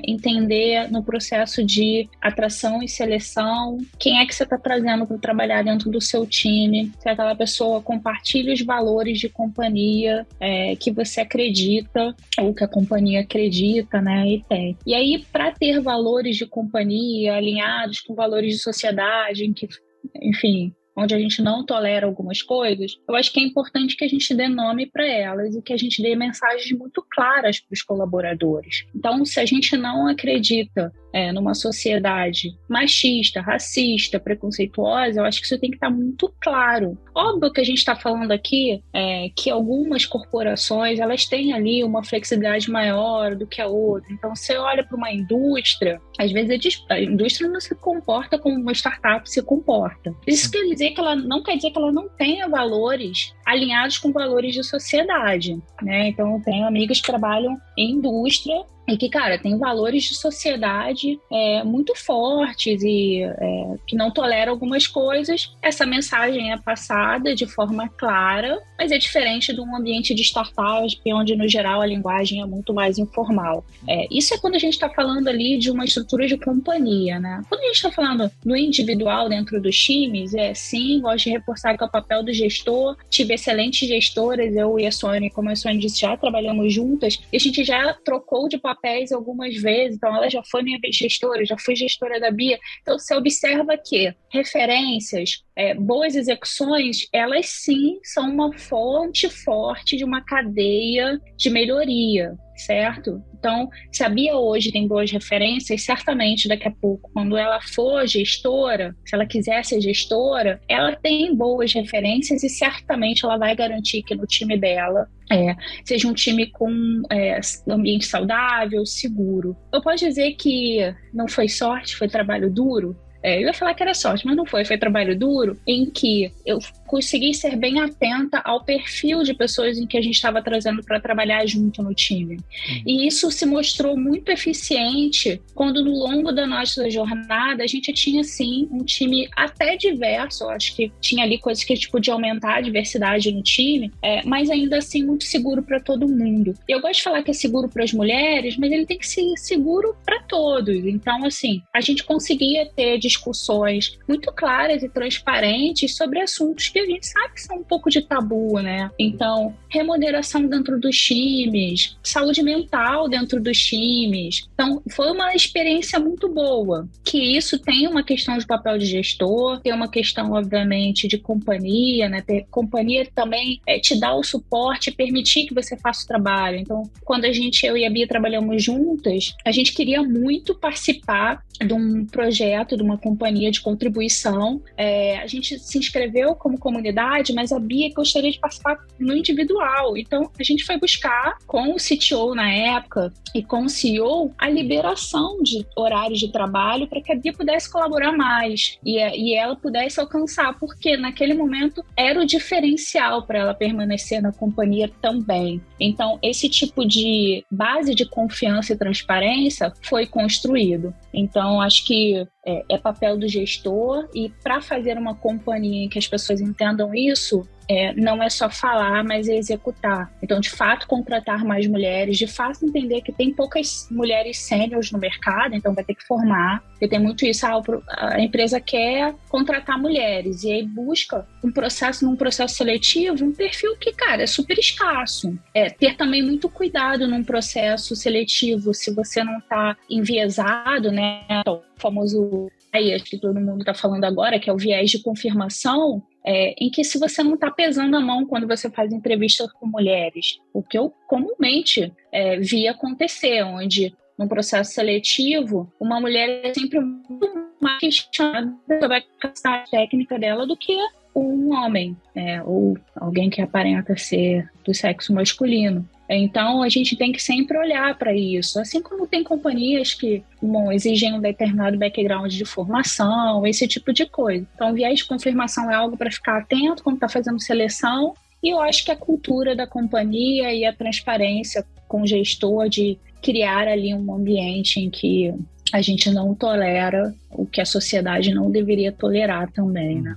entender no processo de atração e seleção quem é que você está trazendo para trabalhar dentro do seu time, se aquela pessoa compartilha os valores de companhia que você acredita ou que a companhia acredita, né? E tem. E aí, para ter valores de companhia alinhados com valores de sociedade, em que, enfim, onde a gente não tolera algumas coisas, eu acho que é importante que a gente dê nome para elas e que a gente dê mensagens muito claras para os colaboradores. Então, se a gente não acredita numa sociedade machista, racista, preconceituosa, eu acho que isso tem que estar muito claro. Óbvio que a gente está falando aqui que algumas corporações, elas têm ali uma flexibilidade maior do que a outra. Então, você olha para uma indústria, às vezes a indústria não se comporta como uma startup se comporta. Isso não quer dizer que ela não tenha valores alinhados com valores de sociedade, né? Então, eu tenho amigas que trabalham em indústria e que, cara, tem valores de sociedade muito fortes e que não toleram algumas coisas. Essa mensagem é passada de forma clara, mas é diferente de um ambiente de startup, onde, no geral, a linguagem é muito mais informal. Isso é quando a gente está falando ali de uma estrutura de companhia, né? Quando a gente está falando no individual dentro dos times, sim, gosto de reforçar que é o papel do gestor. Tive excelentes gestoras, eu e a Sônia, como a Sônia disse, já trabalhamos juntas, e a gente já trocou de papéis algumas vezes, então ela já foi minha gestora, já fui gestora da Bia. Então você observa que referências, boas execuções, elas sim são uma fonte forte de uma cadeia de melhoria, certo? Então, se a Bia hoje tem boas referências, certamente daqui a pouco, quando ela for gestora, se ela quiser ser gestora, ela tem boas referências e certamente ela vai garantir que no time dela seja um time com ambiente saudável, seguro. Eu posso dizer que não foi sorte, foi trabalho duro? Eu ia falar que era sorte, mas não foi. Foi trabalho duro em que eu consegui ser bem atenta ao perfil de pessoas em que a gente estava trazendo para trabalhar junto no time. E isso se mostrou muito eficiente quando, no longo da nossa jornada, a gente tinha, sim, um time até diverso. Eu acho que tinha ali coisas que a gente podia aumentar a diversidade no time, mas ainda assim muito seguro para todo mundo. Eu gosto de falar que é seguro para as mulheres, mas ele tem que ser seguro para todos. Então, assim, a gente conseguia ter discussões muito claras e transparentes sobre assuntos que a gente sabe que são um pouco de tabu, né? Então, remuneração dentro dos times, saúde mental dentro dos times. Então, foi uma experiência muito boa. Que isso tem uma questão de papel de gestor, tem uma questão, obviamente, de companhia, né? Companhia também te dá o suporte e permitir que você faça o trabalho. Então, quando eu e a Bia trabalhamos juntas, a gente queria muito participar de um projeto, de uma companhia de contribuição. A gente se inscreveu como comunidade, mas a Bia gostaria de participar no individual. Então, a gente foi buscar com o CTO na época e com o CEO a liberação de horários de trabalho para que a Bia pudesse colaborar mais e ela pudesse alcançar, porque naquele momento era o diferencial para ela permanecer na companhia também. Então, esse tipo de base de confiança e transparência foi construído. Então, acho que é papel do gestor, e para fazer uma companhia em que as pessoas entendam isso, não é só falar, mas é executar. Então, de fato, contratar mais mulheres, de fato entender que tem poucas mulheres sêniores no mercado, então vai ter que formar, porque tem muito isso, a empresa quer contratar mulheres, e aí busca num processo seletivo, um perfil que, cara, é super escasso. Ter também muito cuidado num processo seletivo, se você não está enviesado, né, o famoso, aí acho que todo mundo está falando agora, que é o viés de confirmação, em que se você não está pesando a mão quando você faz entrevistas com mulheres, o que eu comumente vi acontecer, onde num processo seletivo, uma mulher é sempre muito mais questionada sobre a capacidade técnica dela do que um homem, ou alguém que aparenta ser do sexo masculino. Então, a gente tem que sempre olhar para isso. Assim como tem companhias que exigem um determinado background de formação, esse tipo de coisa. Então, viés de confirmação é algo para ficar atento quando está fazendo seleção. E eu acho que a cultura da companhia e a transparência com o gestor de criar ali um ambiente em que a gente não tolera o que a sociedade não deveria tolerar também, né?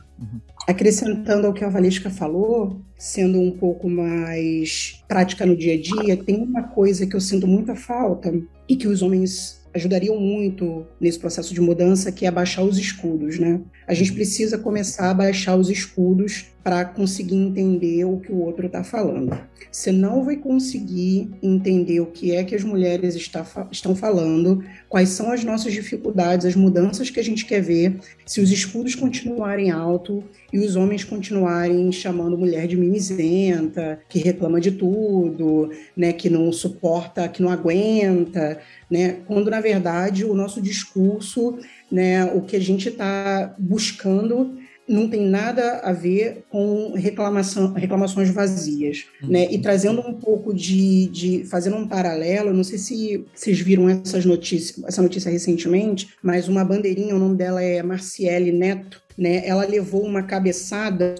Acrescentando ao que a Valesca falou, sendo um pouco mais prática no dia a dia, tem uma coisa que eu sinto muita falta e que os homens ajudariam muito nesse processo de mudança, que é abaixar os escudos, né? A gente precisa começar a baixar os escudos para conseguir entender o que o outro está falando. Você não vai conseguir entender o que é que as mulheres estão falando, quais são as nossas dificuldades, as mudanças que a gente quer ver, se os escudos continuarem alto e os homens continuarem chamando mulher de mimizenta, que reclama de tudo, né, que não suporta, que não aguenta, né, quando, na verdade, o nosso discurso, né, o que a gente está buscando não tem nada a ver com reclamações vazias, né? E trazendo um pouco fazendo um paralelo, não sei se vocês viram essa notícia recentemente, mas uma bandeirinha, o nome dela é Marciele Neto, né? Ela levou uma cabeçada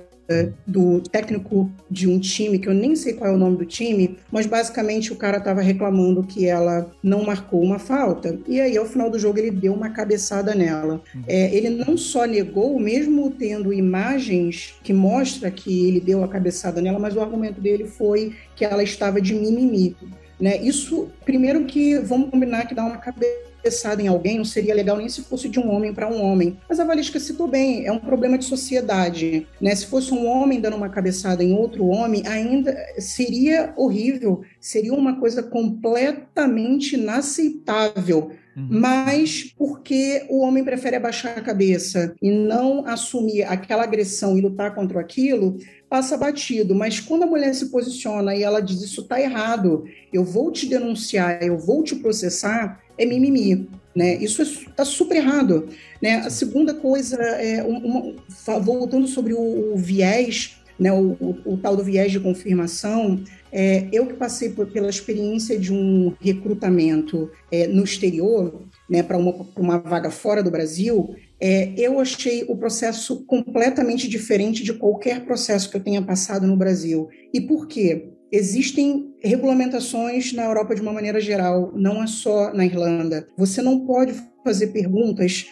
do técnico de um time, que eu nem sei qual é o nome do time, mas basicamente o cara estava reclamando que ela não marcou uma falta, e aí ao final do jogo ele deu uma cabeçada nela. Ele não só negou, mesmo tendo imagens que mostram que ele deu a cabeçada nela, mas o argumento dele foi que ela estava de mimimi. Né? Isso, primeiro que vamos combinar que dar uma cabeçada em alguém não seria legal nem se fosse de um homem para um homem. Mas a Valesca citou bem, é um problema de sociedade. Né? Se fosse um homem dando uma cabeçada em outro homem, ainda seria horrível, seria uma coisa completamente inaceitável. Mas porque o homem prefere abaixar a cabeça e não assumir aquela agressão e lutar contra aquilo, passa batido. Mas quando a mulher se posiciona e ela diz isso está errado, eu vou te denunciar, eu vou te processar, é mimimi. Né? Isso está super errado. Né? A segunda coisa, voltando sobre o viés, né, o tal do viés de confirmação, eu que passei pela experiência de um recrutamento no exterior, né, para uma vaga fora do Brasil, eu achei o processo completamente diferente de qualquer processo que eu tenha passado no Brasil. E por quê? Existem regulamentações na Europa de uma maneira geral, não é só na Irlanda. Você não pode fazer perguntas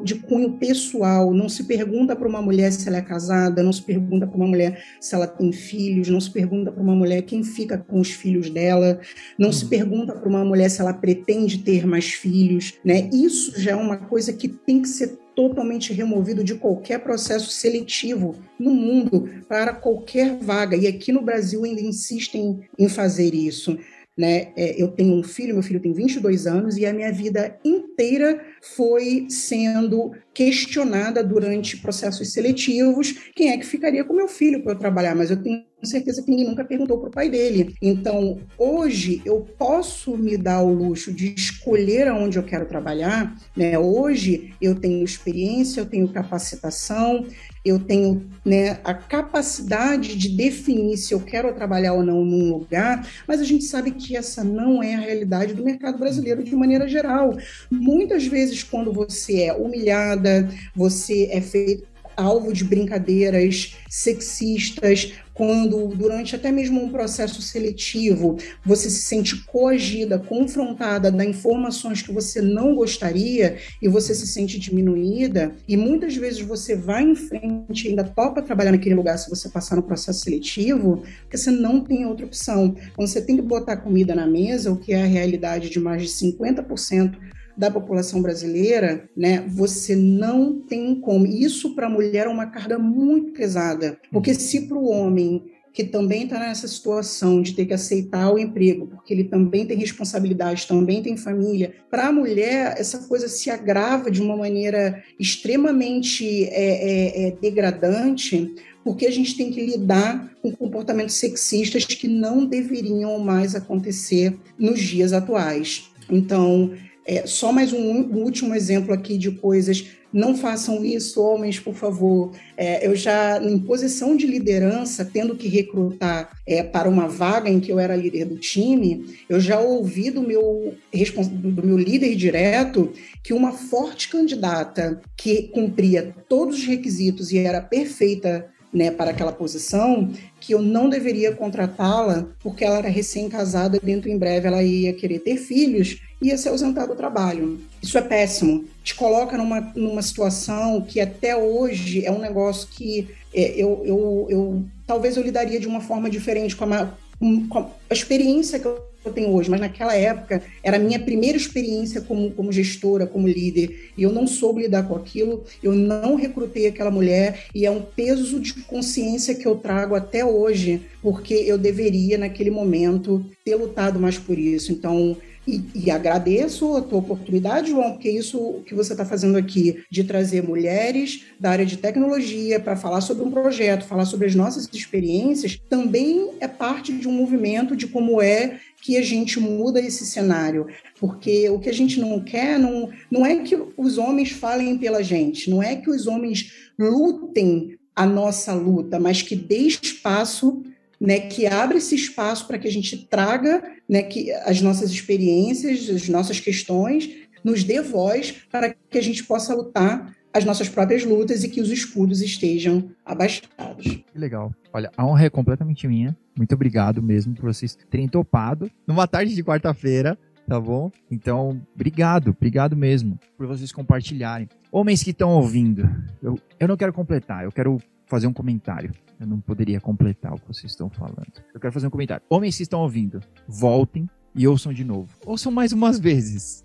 de cunho pessoal, não se pergunta para uma mulher se ela é casada, não se pergunta para uma mulher se ela tem filhos, não se pergunta para uma mulher quem fica com os filhos dela, não se pergunta para uma mulher se ela pretende ter mais filhos, né? Isso já é uma coisa que tem que ser totalmente removido de qualquer processo seletivo no mundo para qualquer vaga, e aqui no Brasil ainda insistem em fazer isso. Né? Eu tenho um filho, meu filho tem 22 anos, e a minha vida inteira foi sendo questionada durante processos seletivos quem é que ficaria com meu filho para eu trabalhar, mas eu tenho certeza que ninguém nunca perguntou para o pai dele. Então, hoje, eu posso me dar o luxo de escolher aonde eu quero trabalhar, né? Hoje, eu tenho experiência, eu tenho capacitação, eu tenho, né, a capacidade de definir se eu quero trabalhar ou não num lugar, mas a gente sabe que essa não é a realidade do mercado brasileiro de maneira geral. Muitas vezes, quando você é humilhada, você é feito alvo de brincadeiras sexistas, quando durante até mesmo um processo seletivo você se sente coagida, confrontada, dá informações que você não gostaria e você se sente diminuída, e muitas vezes você vai em frente e ainda topa trabalhar naquele lugar se você passar no processo seletivo, porque você não tem outra opção. Quando você tem que botar comida na mesa, o que é a realidade de mais de 50% da população brasileira, né, você não tem como. Isso para a mulher é uma carga muito pesada, porque se para o homem que também está nessa situação de ter que aceitar o emprego, porque ele também tem responsabilidade, também tem família, para a mulher essa coisa se agrava de uma maneira extremamente degradante, porque a gente tem que lidar com comportamentos sexistas que não deveriam mais acontecer nos dias atuais. Então, só mais um último exemplo aqui de coisas. Não façam isso, homens, por favor. Eu já, em posição de liderança, tendo que recrutar para uma vaga em que eu era líder do time, eu já ouvi do meu líder direto que uma forte candidata que cumpria todos os requisitos e era perfeita, né, para aquela posição, que eu não deveria contratá-la porque ela era recém-casada, dentro em breve ela ia querer ter filhos e ia ser ausentada do trabalho. Isso é péssimo. Te coloca numa situação que até hoje é um negócio que talvez eu lidaria de uma forma diferente com a experiência que eu tenho hoje, mas naquela época era a minha primeira experiência como gestora, como líder, e eu não soube lidar com aquilo, eu não recrutei aquela mulher, e é um peso de consciência que eu trago até hoje, porque eu deveria, naquele momento, ter lutado mais por isso. Então, e agradeço a tua oportunidade, João, porque isso que você está fazendo aqui, de trazer mulheres da área de tecnologia para falar sobre um projeto, falar sobre as nossas experiências, também é parte de um movimento de como é que a gente muda esse cenário, porque o que a gente não quer não é que os homens falem pela gente, não é que os homens lutem a nossa luta, mas que dê espaço, né, que abra esse espaço para que a gente traga, né, que as nossas experiências, as nossas questões, nos dê voz para que a gente possa lutar as nossas próprias lutas e que os escudos estejam abaixados. Que legal. Olha, a honra é completamente minha. Muito obrigado mesmo por vocês terem topado numa tarde de quarta-feira, tá bom? Então, obrigado mesmo por vocês compartilharem. Homens que estão ouvindo, eu não quero completar, eu quero fazer um comentário. Eu não poderia completar o que vocês estão falando. Eu quero fazer um comentário. Homens que estão ouvindo, voltem e ouçam de novo. Ouçam mais umas vezes.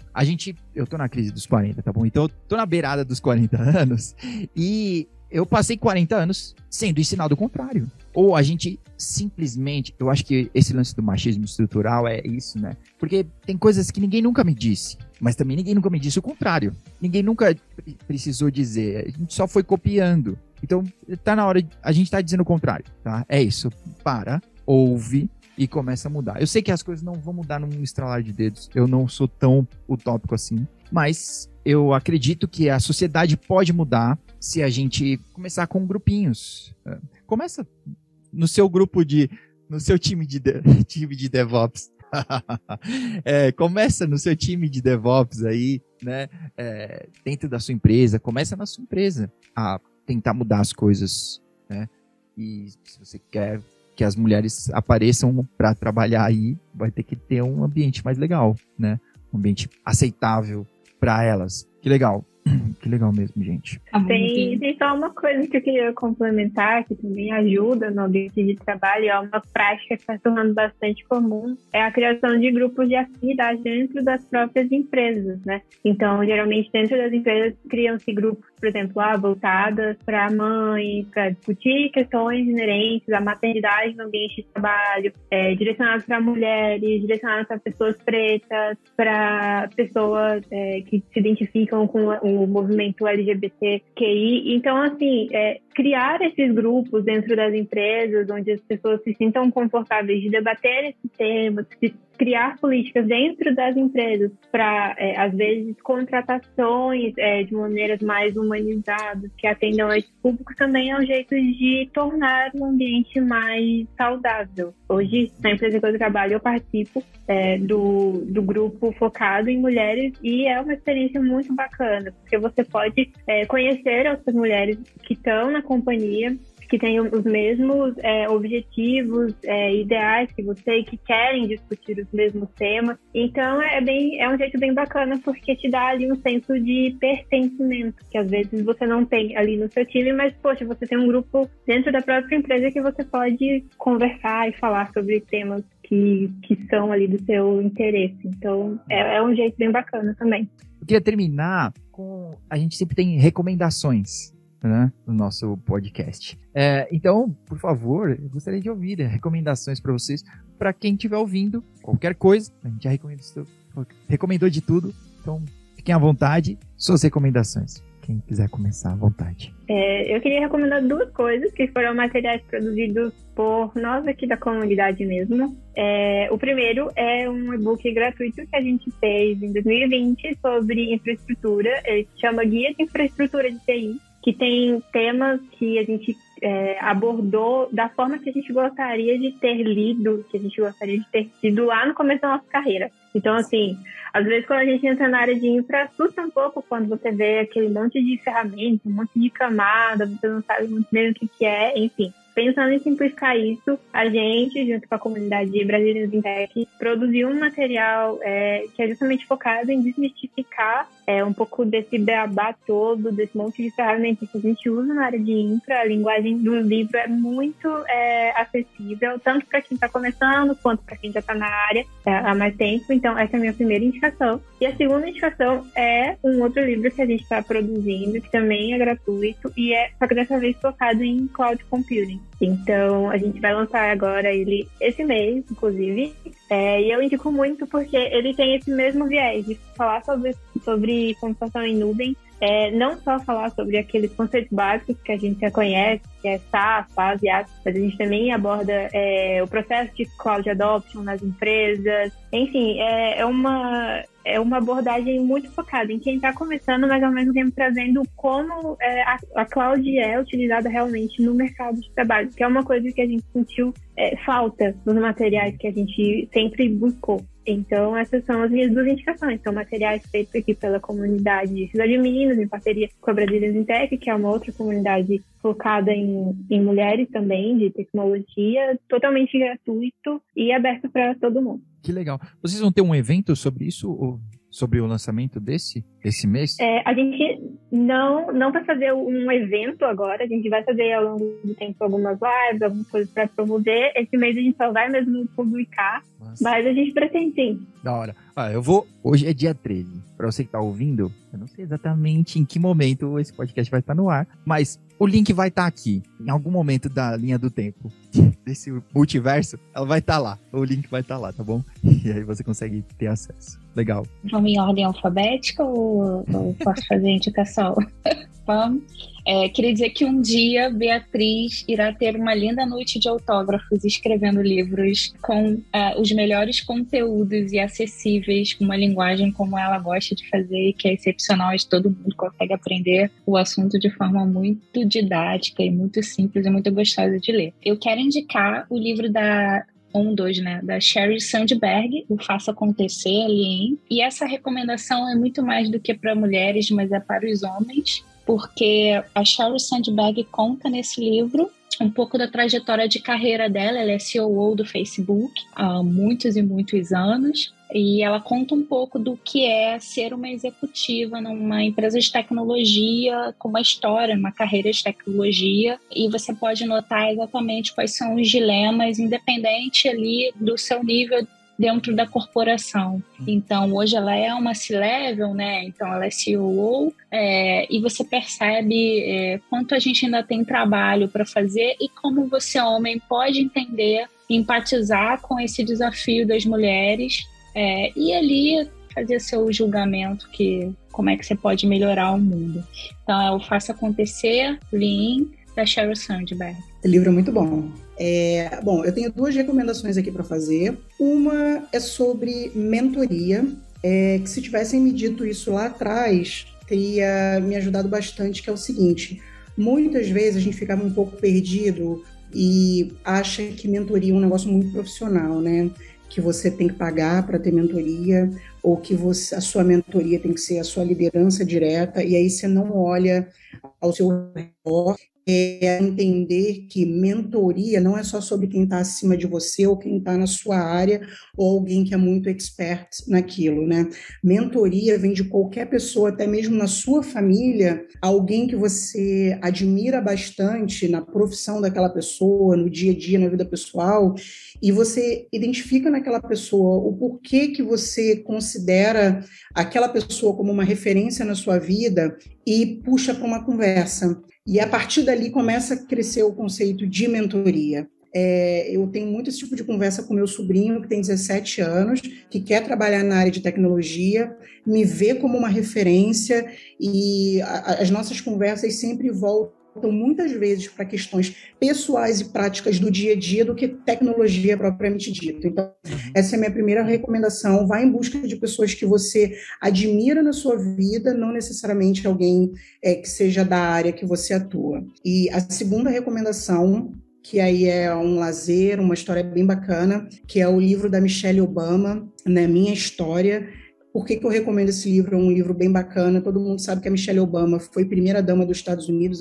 Eu tô na crise dos 40, tá bom? Então eu tô na beirada dos 40 anos e eu passei 40 anos sendo ensinado o contrário. Ou a gente simplesmente, eu acho que esse lance do machismo estrutural é isso, né? Porque tem coisas que ninguém nunca me disse, mas também ninguém nunca me disse o contrário. Ninguém nunca precisou dizer, a gente só foi copiando. Então tá na hora, a gente tá dizendo o contrário, tá? É isso, ouve e começa a mudar. Eu sei que as coisas não vão mudar num estralar de dedos, eu não sou tão utópico assim, mas eu acredito que a sociedade pode mudar se a gente começar com grupinhos. Começa no seu no seu time de DevOps. Começa no seu time de DevOps aí, né? Dentro da sua empresa, começa na sua empresa a tentar mudar as coisas, né? E se você quer que as mulheres apareçam para trabalhar aí, vai ter que ter um ambiente mais legal, né? Um ambiente aceitável para elas. Que legal. Que legal mesmo, gente. Tem só uma coisa que eu queria complementar, que também ajuda no ambiente de trabalho, é uma prática que está se tornando bastante comum, é a criação de grupos de afinidade dentro das próprias empresas, né? Então, geralmente, dentro das empresas, criam-se grupos, por exemplo, voltadas para mães, para discutir questões inerentes à maternidade no ambiente de trabalho, direcionados para mulheres, direcionados para pessoas pretas, para pessoas que se identificam com o movimento LGBTQI. Então, assim, criar esses grupos dentro das empresas, onde as pessoas se sintam confortáveis de debater esses temas, de criar políticas dentro das empresas para, às vezes, contratações de maneiras mais humanizadas, que atendam a esse público, também é um jeito de tornar o ambiente mais saudável. Hoje, na empresa que eu trabalho, eu participo do grupo focado em mulheres e é uma experiência muito bacana, porque você pode conhecer outras mulheres que estão na companhia, que têm os mesmos objetivos, ideais que você, que querem discutir os mesmos temas. Então, é um jeito bem bacana, porque te dá ali um senso de pertencimento, que às vezes você não tem ali no seu time, mas, poxa, você tem um grupo dentro da própria empresa que você pode conversar e falar sobre temas que são ali do seu interesse. Então, é um jeito bem bacana também. Eu queria terminar com... A gente sempre tem recomendações, né, no nosso podcast. Então, por favor, eu gostaria de ouvir recomendações para vocês, para quem estiver ouvindo, qualquer coisa. A gente já recomendou de tudo, então fiquem à vontade, suas recomendações. Quem quiser começar, à vontade. Eu queria recomendar 2 coisas, que foram materiais produzidos por nós aqui da comunidade mesmo. O primeiro é um e-book gratuito que a gente fez em 2020 sobre infraestrutura. Ele se chama Guia de Infraestrutura de TI, que tem temas que a gente abordou da forma que a gente gostaria de ter lido, que a gente gostaria de ter sido lá no começo da nossa carreira. Então, assim, às vezes quando a gente entra na área de infra, assusta um pouco quando você vê aquele monte de ferramentas, um monte de camada, você não sabe muito bem o que é, enfim. Pensando em simplificar isso, a gente, junto com a comunidade Brasileiros em Tech, produziu um material que é justamente focado em desmistificar um pouco desse beabá todo, desse monte de ferramentas que a gente usa na área de infra. A linguagem do livro é muito acessível, tanto para quem está começando, quanto para quem já está na área há mais tempo. Então, essa é a minha primeira indicação. E a segunda indicação é um outro livro que a gente está produzindo, que também é gratuito, e só que dessa vez focado em Cloud Computing. Então, a gente vai lançar agora ele esse mês, inclusive, e eu indico muito porque ele tem esse mesmo viés de falar sobre computação em nuvem, não só falar sobre aqueles conceitos básicos que a gente já conhece, que é SaaS, PaaS e IaaS, mas a gente também aborda o processo de cloud adoption nas empresas. Enfim, é é uma abordagem muito focada em quem está começando, mas ao mesmo tempo trazendo como a cloud é utilizada realmente no mercado de trabalho, que é uma coisa que a gente sentiu falta nos materiais que a gente sempre buscou. Então, essas são as minhas 2 indicações. São materiais feitos aqui pela comunidade de Cidade de Meninos, em parceria com a Brasília Intec, que é uma outra comunidade focada em mulheres também, de tecnologia, totalmente gratuito e aberto para todo mundo. Que legal. Vocês vão ter um evento sobre isso, ou sobre o lançamento desse mês? A gente não vai fazer um evento agora, a gente vai fazer ao longo do tempo algumas lives, algumas coisas para promover. Esse mês a gente só vai mesmo publicar, mas a gente pretende sim. Da hora. Hoje é dia 13. Para você que tá ouvindo, eu não sei exatamente em que momento esse podcast vai estar no ar, mas o link vai estar aqui, em algum momento da linha do tempo desse multiverso, ela vai estar lá. O link vai estar lá, tá bom? E aí você consegue ter acesso. Legal. Vamos em ordem alfabética ou posso fazer a indicação? Vamos. Queria dizer que um dia Beatriz irá ter uma linda noite de autógrafos escrevendo livros com os melhores conteúdos e acessíveis, com uma linguagem como ela gosta de fazer, que é excepcional, e todo mundo consegue aprender o assunto de forma muito didática e muito simples e muito gostosa de ler. Eu quero indicar o livro da Sheryl Sandberg, o Faça Acontecer, ali. E essa recomendação é muito mais do que para mulheres, mas é para os homens, porque a Sheryl Sandberg conta nesse livro um pouco da trajetória de carreira dela. Ela é CEO do Facebook há muitos e muitos anos, e ela conta um pouco do que é ser uma executiva numa empresa de tecnologia, com uma história, uma carreira de tecnologia, e você pode notar exatamente quais são os dilemas, independente ali do seu nível dentro da corporação. Então, hoje ela é uma C-Level, né? Então, ela é CEO, e você percebe quanto a gente ainda tem trabalho para fazer e como você, homem, pode entender, empatizar com esse desafio das mulheres, e ali fazer seu julgamento, como é que você pode melhorar o mundo. Então, é o Faça Acontecer, Lean, da Sheryl Sandberg. Esse livro é muito bom. Bom, eu tenho 2 recomendações aqui para fazer. Uma é sobre mentoria, que se tivessem me dito isso lá atrás, teria me ajudado bastante, que é o seguinte: muitas vezes a gente ficava um pouco perdido e acha que mentoria é um negócio muito profissional, né? Que você tem que pagar para ter mentoria, ou que a sua mentoria tem que ser a sua liderança direta, e aí você não olha ao seu redor. Entender que mentoria não é só sobre quem está acima de você ou quem está na sua área ou alguém que é muito expert naquilo, né? Mentoria vem de qualquer pessoa, até mesmo na sua família, alguém que você admira bastante na profissão daquela pessoa, no dia a dia, na vida pessoal, e você identifica naquela pessoa o porquê que você considera aquela pessoa como uma referência na sua vida e puxa para uma conversa. E a partir dali começa a crescer o conceito de mentoria. Eu tenho muito esse tipo de conversa com meu sobrinho, que tem 17 anos, que quer trabalhar na área de tecnologia, me vê como uma referência, e as nossas conversas sempre voltam muitas vezes para questões pessoais e práticas do dia a dia do que tecnologia propriamente dita. Então, essa é a minha primeira recomendação. Vá em busca de pessoas que você admira na sua vida, não necessariamente alguém que seja da área que você atua. E a segunda recomendação, que aí é um lazer, uma história bem bacana, que é o livro da Michelle Obama, né, Minha História. Por que eu recomendo esse livro? É um livro bem bacana. Todo mundo sabe que a Michelle Obama foi primeira-dama dos Estados Unidos,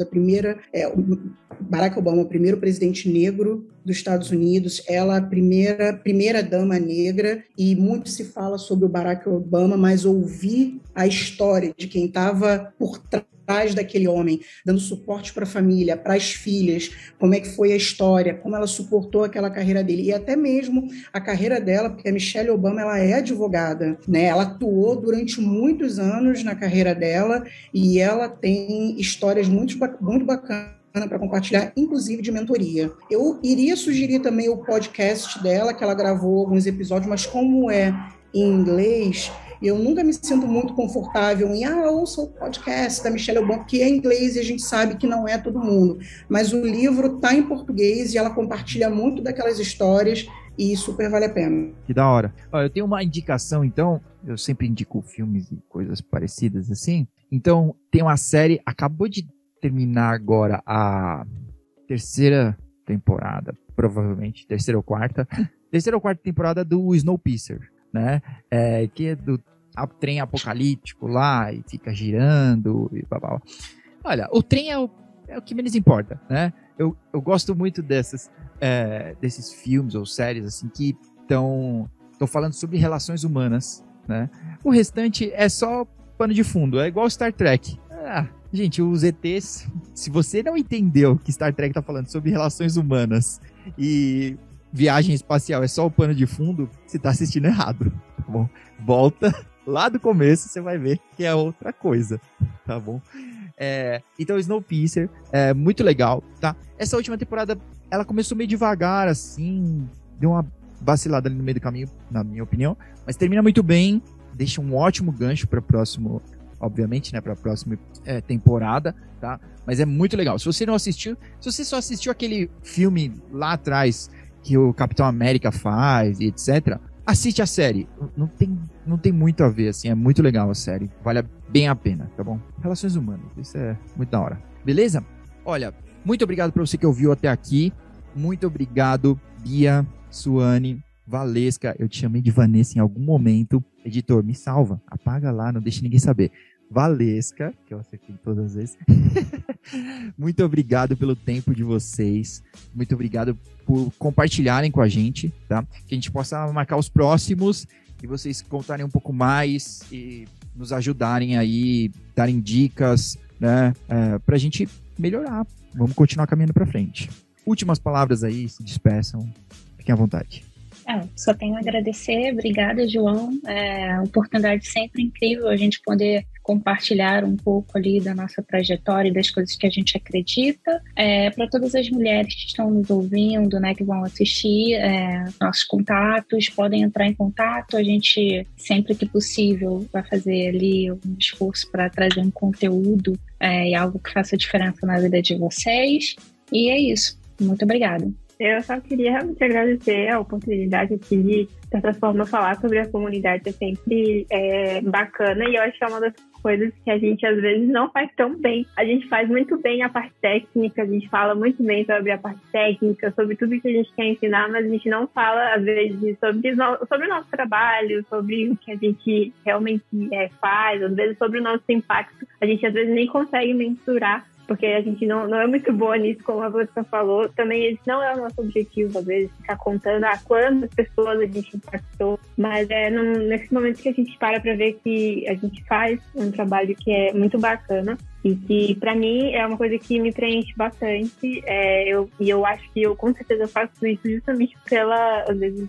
Barack Obama, o primeiro presidente negro dos Estados Unidos, ela a primeira-dama negra, e muito se fala sobre o Barack Obama, mas ouvir a história de quem estava por trás daquele homem, dando suporte para a família, para as filhas, como é que foi a história, como ela suportou aquela carreira dele, e até mesmo a carreira dela, porque a Michelle Obama, ela é advogada, né? Ela atuou durante muitos anos na carreira dela, e ela tem histórias muito bacanas para compartilhar, inclusive de mentoria. Eu iria sugerir também o podcast dela, que ela gravou alguns episódios, mas como é em inglês, eu nunca me sinto muito confortável em ouça o podcast da Michelle Obama, que é em inglês e a gente sabe que não é todo mundo. Mas o livro está em português e ela compartilha muito daquelas histórias e super vale a pena. Que da hora. Olha, eu tenho uma indicação, então, eu sempre indico filmes e coisas parecidas assim. Então, tem uma série, acabou de terminar agora a terceira temporada, provavelmente, terceira ou quarta temporada do Snowpiercer, né? Que é do trem apocalíptico lá e fica girando e blá, blá, blá. Olha, o trem é o que menos importa, né? Eu gosto muito desses filmes ou séries assim que estão falando sobre relações humanas, né? O restante é só pano de fundo, é igual Star Trek. Gente, os ETs, se você não entendeu que Star Trek tá falando sobre relações humanas e viagem espacial é só o pano de fundo, você tá assistindo errado, tá bom? Volta lá do começo, você vai ver que é outra coisa, tá bom? Então, Snowpiercer é muito legal, tá? Essa última temporada, ela começou meio devagar, assim, deu uma vacilada ali no meio do caminho, na minha opinião, mas termina muito bem, deixa um ótimo gancho para o próximo, obviamente, né, para a próxima temporada, tá? Mas é muito legal. Se você não assistiu, se você só assistiu aquele filme lá atrás que o Capitão América faz e etc., assiste a série. Não tem muito a ver, assim, é muito legal a série. Vale bem a pena, tá bom? Relações humanas, isso é muito da hora. Beleza? Olha, muito obrigado para você que ouviu até aqui. Muito obrigado, Bia, Suane, Valesca. Eu te chamei de Vanessa em algum momento. Editor, me salva. Apaga lá, não deixe ninguém saber. Valesca, que eu acertei todas as vezes. Muito obrigado pelo tempo de vocês. Muito obrigado por compartilharem com a gente, tá? Que a gente possa marcar os próximos e vocês contarem um pouco mais e nos ajudarem aí, darem dicas, né? Pra gente melhorar. Vamos continuar caminhando pra frente. Últimas palavras aí, se despeçam. Fiquem à vontade. Só tenho a agradecer. Obrigada, João. É uma oportunidade sempre incrível a gente poder compartilhar um pouco ali da nossa trajetória e das coisas que a gente acredita. Para todas as mulheres que estão nos ouvindo, né, que vão assistir, nossos contatos, podem entrar em contato. A gente, sempre que possível, vai fazer ali um esforço para trazer um conteúdo e algo que faça diferença na vida de vocês. E é isso. Muito obrigada. Eu só queria realmente agradecer a oportunidade aqui de certa forma, falar sobre a comunidade é sempre bacana, e eu acho que é uma das coisas que a gente às vezes não faz tão bem. A gente faz muito bem a parte técnica, a gente fala muito bem sobre a parte técnica, sobre tudo que a gente quer ensinar, mas a gente não fala, às vezes, sobre o nosso trabalho, sobre o que a gente realmente faz, às vezes sobre o nosso impacto. A gente às vezes nem consegue mensurar, porque a gente não é muito boa nisso, como a Vanessa falou. Também esse não é o nosso objetivo, às vezes, ficar contando quantas pessoas a gente impactou, mas nesse momento que a gente para ver que a gente faz um trabalho que é muito bacana e que, para mim, é uma coisa que me preenche bastante. Eu acho que eu, com certeza, faço isso justamente às vezes,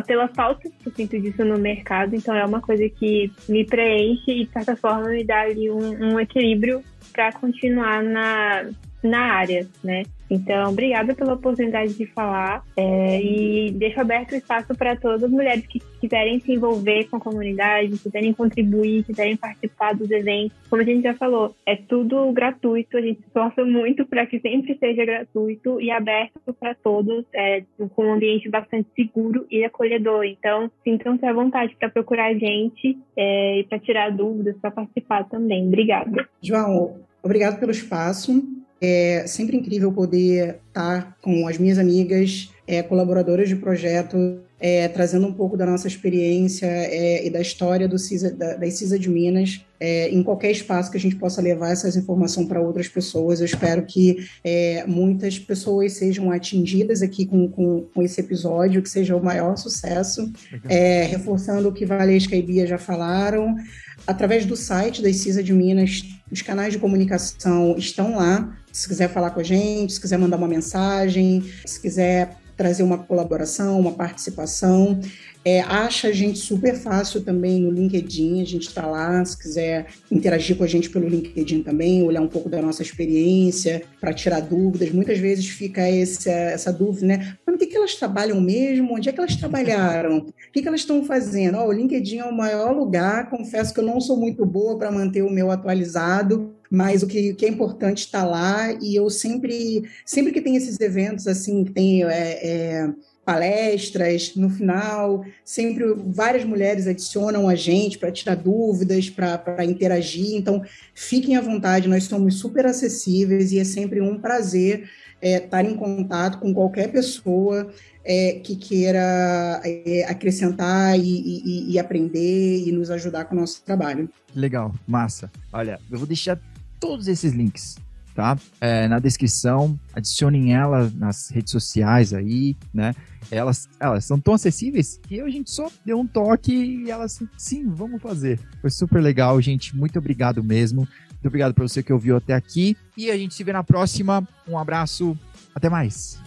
pela falta que eu sinto disso no mercado. Então, é uma coisa que me preenche e, de certa forma, me dá ali um equilíbrio para continuar na área, né? Então, obrigada pela oportunidade de falar e deixo aberto o espaço para todas as mulheres que quiserem se envolver com a comunidade, quiserem contribuir, quiserem participar dos eventos. Como a gente já falou, é tudo gratuito, a gente se esforça muito para que sempre seja gratuito e aberto para todos, com um ambiente bastante seguro e acolhedor. Então, sintam-se à vontade para procurar a gente e para tirar dúvidas, para participar também. Obrigada. João, obrigado pelo espaço. É sempre incrível poder estar com as minhas amigas, colaboradoras de projeto, trazendo um pouco da nossa experiência e da história das CISA de Minas, em qualquer espaço que a gente possa levar essas informações para outras pessoas. Eu espero que muitas pessoas sejam atingidas aqui com esse episódio, que seja o maior sucesso, reforçando o que Valesca e Bia já falaram. Através do site das CISA de Minas, os canais de comunicação estão lá. Se quiser falar com a gente, se quiser mandar uma mensagem, se quiser trazer uma colaboração, uma participação. Acha a gente super fácil também no LinkedIn, a gente está lá, se quiser interagir com a gente pelo LinkedIn também, olhar um pouco da nossa experiência, para tirar dúvidas. Muitas vezes fica essa dúvida, né? Mas o que elas trabalham mesmo? Onde é que elas trabalharam? O que elas estão fazendo? O LinkedIn é o maior lugar, confesso que eu não sou muito boa para manter o meu atualizado, mas o que é importante está lá, e eu sempre que tem esses eventos, assim, que tem palestras, no final, sempre várias mulheres adicionam a gente para tirar dúvidas, para interagir, então fiquem à vontade, nós somos super acessíveis e é sempre um prazer estar em contato com qualquer pessoa que queira acrescentar e aprender e nos ajudar com o nosso trabalho. Legal, massa. Olha, eu vou deixar todos esses links, tá? Na descrição, adicionem ela nas redes sociais aí, né? Elas são tão acessíveis que a gente só deu um toque e elas, sim, vamos fazer. Foi super legal, gente. Muito obrigado mesmo. Muito obrigado por você que ouviu até aqui. E a gente se vê na próxima. Um abraço. Até mais.